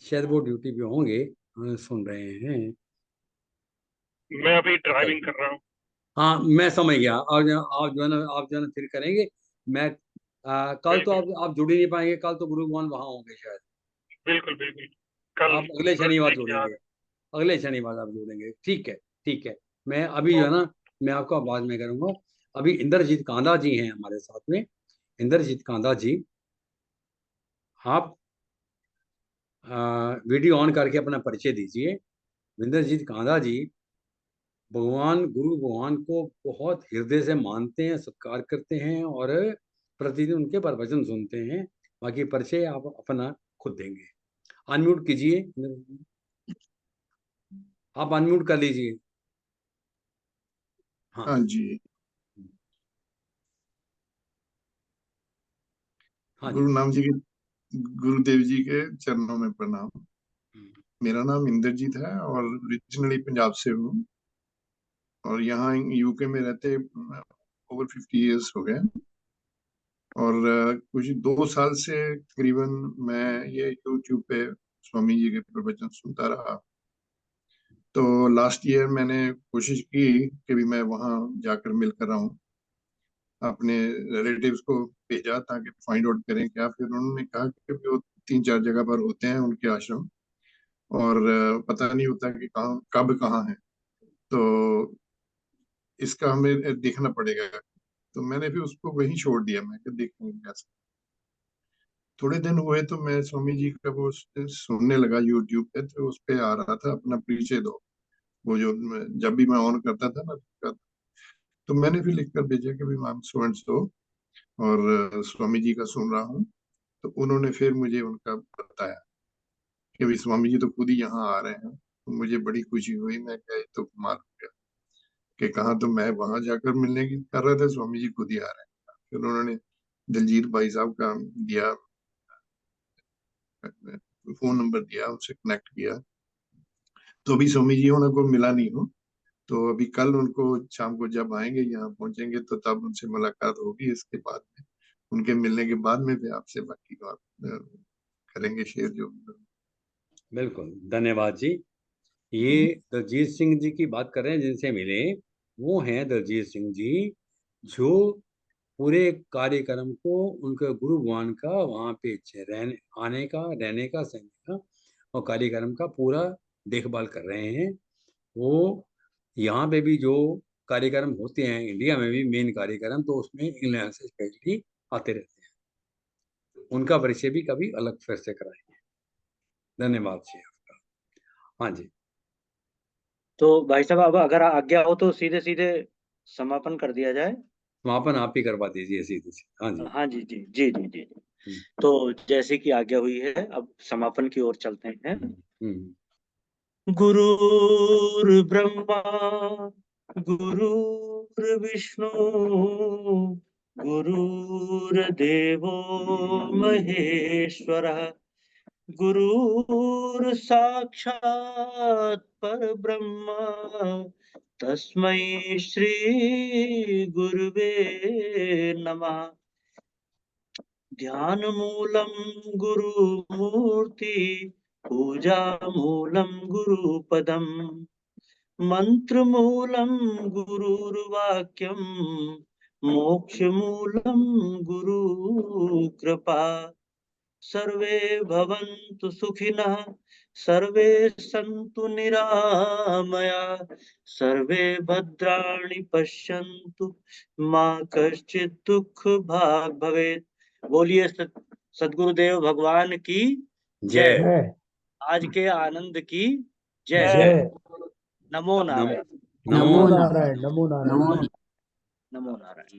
शायद वो ड्यूटी पे होंगे, सुन रहे हैं। मैं अभी ड्राइविंग कर रहा हूँ। हाँ मैं समझ गया। और आप जो है ना फिर करेंगे। मैं कल तो आप जुड़ ही नहीं पाएंगे, कल तो गुरु भगवान वहां होंगे शायद। बिल्कुल बिल्कुल, कल आप अगले शनिवार देखिए जुड़ेंगे, अगले शनिवार आप जुड़ेंगे। ठीक है, ठीक है। मैं अभी जो है ना, मैं आपको बाद में करूंगा। अभी इंद्रजीत कांदा जी हैं हमारे साथ में। इंद्रजीत कांदा जी, आप वीडियो ऑन करके अपना परिचय दीजिए। इंद्रजीत कांदा जी भगवान गुरु भगवान को बहुत हृदय से मानते हैं, सत्कार करते हैं और प्रतिदिन उनके प्रवचन सुनते हैं। बाकी परिचय आप अपना खुद देंगे। अनम्यूट कीजिए, आप अनम्यूट कर लीजिए। हाँ हाँ जी। हाँ जी। गुरु नाम जी के, गुरुदेव जी के चरणों में प्रणाम। मेरा नाम इंद्रजीत है और ओरिजिनली पंजाब से हूँ, और यहाँ यूके में रहते ओवर 50 इयर्स हो गए। और कुछ 2 साल से तकरीबन मैं ये यूट्यूब पे स्वामी जी के प्रवचन सुनता रहा। तो लास्ट ईयर मैंने कोशिश की कि भी मैं वहाँ जाकर मिलकर आऊँ, अपने रिलेटिव्स को भेजा ताकि फाइंड आउट करें क्या। फिर उन्होंने कहा कि वो 3-4 जगह पर होते हैं उनके आश्रम, और पता नहीं होता कि कहाँ कब कहाँ है, तो इसका हमें देखना पड़ेगा। तो मैंने भी उसको वहीं छोड़ दिया, मैं कि देखेंगे कैसे। थोड़े दिन हुए तो मैं स्वामी जी का वो सुनने लगा यूट्यूब पे, तो उस पे आ रहा था अपना परिचय दो, वो जो जब भी मैं ऑन करता था ना, तो मैंने भी लिख कर भेजा कि भाई मैम सो एंड सो, और स्वामी जी का सुन रहा हूँ। तो उन्होंने फिर मुझे उनका बताया कि भाई स्वामी जी तो खुद ही यहाँ आ रहे हैं। तो मुझे बड़ी खुशी हुई, मैं क्या ये तो कमाल हो गया कि कहाँ तो मैं वहां जाकर मिलने की कर रहा था, स्वामी जी खुद ही आ रहे हैं। फिर उन्होंने दिलजीत भाई साहब का दिया, फोन नंबर दिया, उनसे कनेक्ट किया। तो अभी स्वामी जी उनको मिला नहीं हूँ, तो अभी कल उनको शाम को जब आएंगे यहाँ पहुंचेंगे तो तब उनसे मुलाकात होगी। इसके बाद में उनके मिलने के बाद में भी आपसे बाकी बात करेंगे शेयर जो। बिल्कुल, धन्यवाद जी। ये दलजीत सिंह जी की बात कर रहे हैं जिनसे मिले, वो हैं दलजीत सिंह जी जो पूरे कार्यक्रम को उनके गुरु भगवान का वहाँ पे रहने आने का, रहने का, सहने का और कार्यक्रम का पूरा देखभाल कर रहे हैं। वो यहाँ पे भी जो कार्यक्रम होते हैं इंडिया में भी मेन कार्यक्रम, तो उसमें इंग्लैंड से स्पेशली आते रहते हैं। उनका परिचय भी कभी अलग फिर से कराएंगे। धन्यवाद जी आपका। हाँ जी, तो भाई साहब अब अगर आज्ञा हो तो सीधे सीधे समापन कर दिया जाए। समापन आप ही करवा दीजिए सीधे से। हाँ जी। हाँ जी जी जी जी जी। हम्म, तो जैसे कि आज्ञा हुई है, अब समापन की ओर चलते हैं। हम्म, गुरुर्ब्रह्मा गुरुर्विष्णु गुरुर्देवो महेश्वरः गुरुर्साक्षात् परब्रह्म तस्मै श्री गुरुवे नमः। ध्यान मूलम गुरुमूर्ति पूजा मूलम गुरुपदम मंत्र मूलम गुरुर्वाक्यम मोक्ष मूलम गुरु कृपा। सर्वे भवन्तु सुखिनः सर्वे सन्तु निरामया सर्वे भद्राणि पश्यन्तु मा कश्चित् दुःख भाग् भवेत्। बोलिए सद्गुरुदेव भगवान की जय। जय। जय आज के आनंद की जय। जय। नमो नमो नारायण। नमो नमो नारायण, नमो नारायण। नमो नारायण।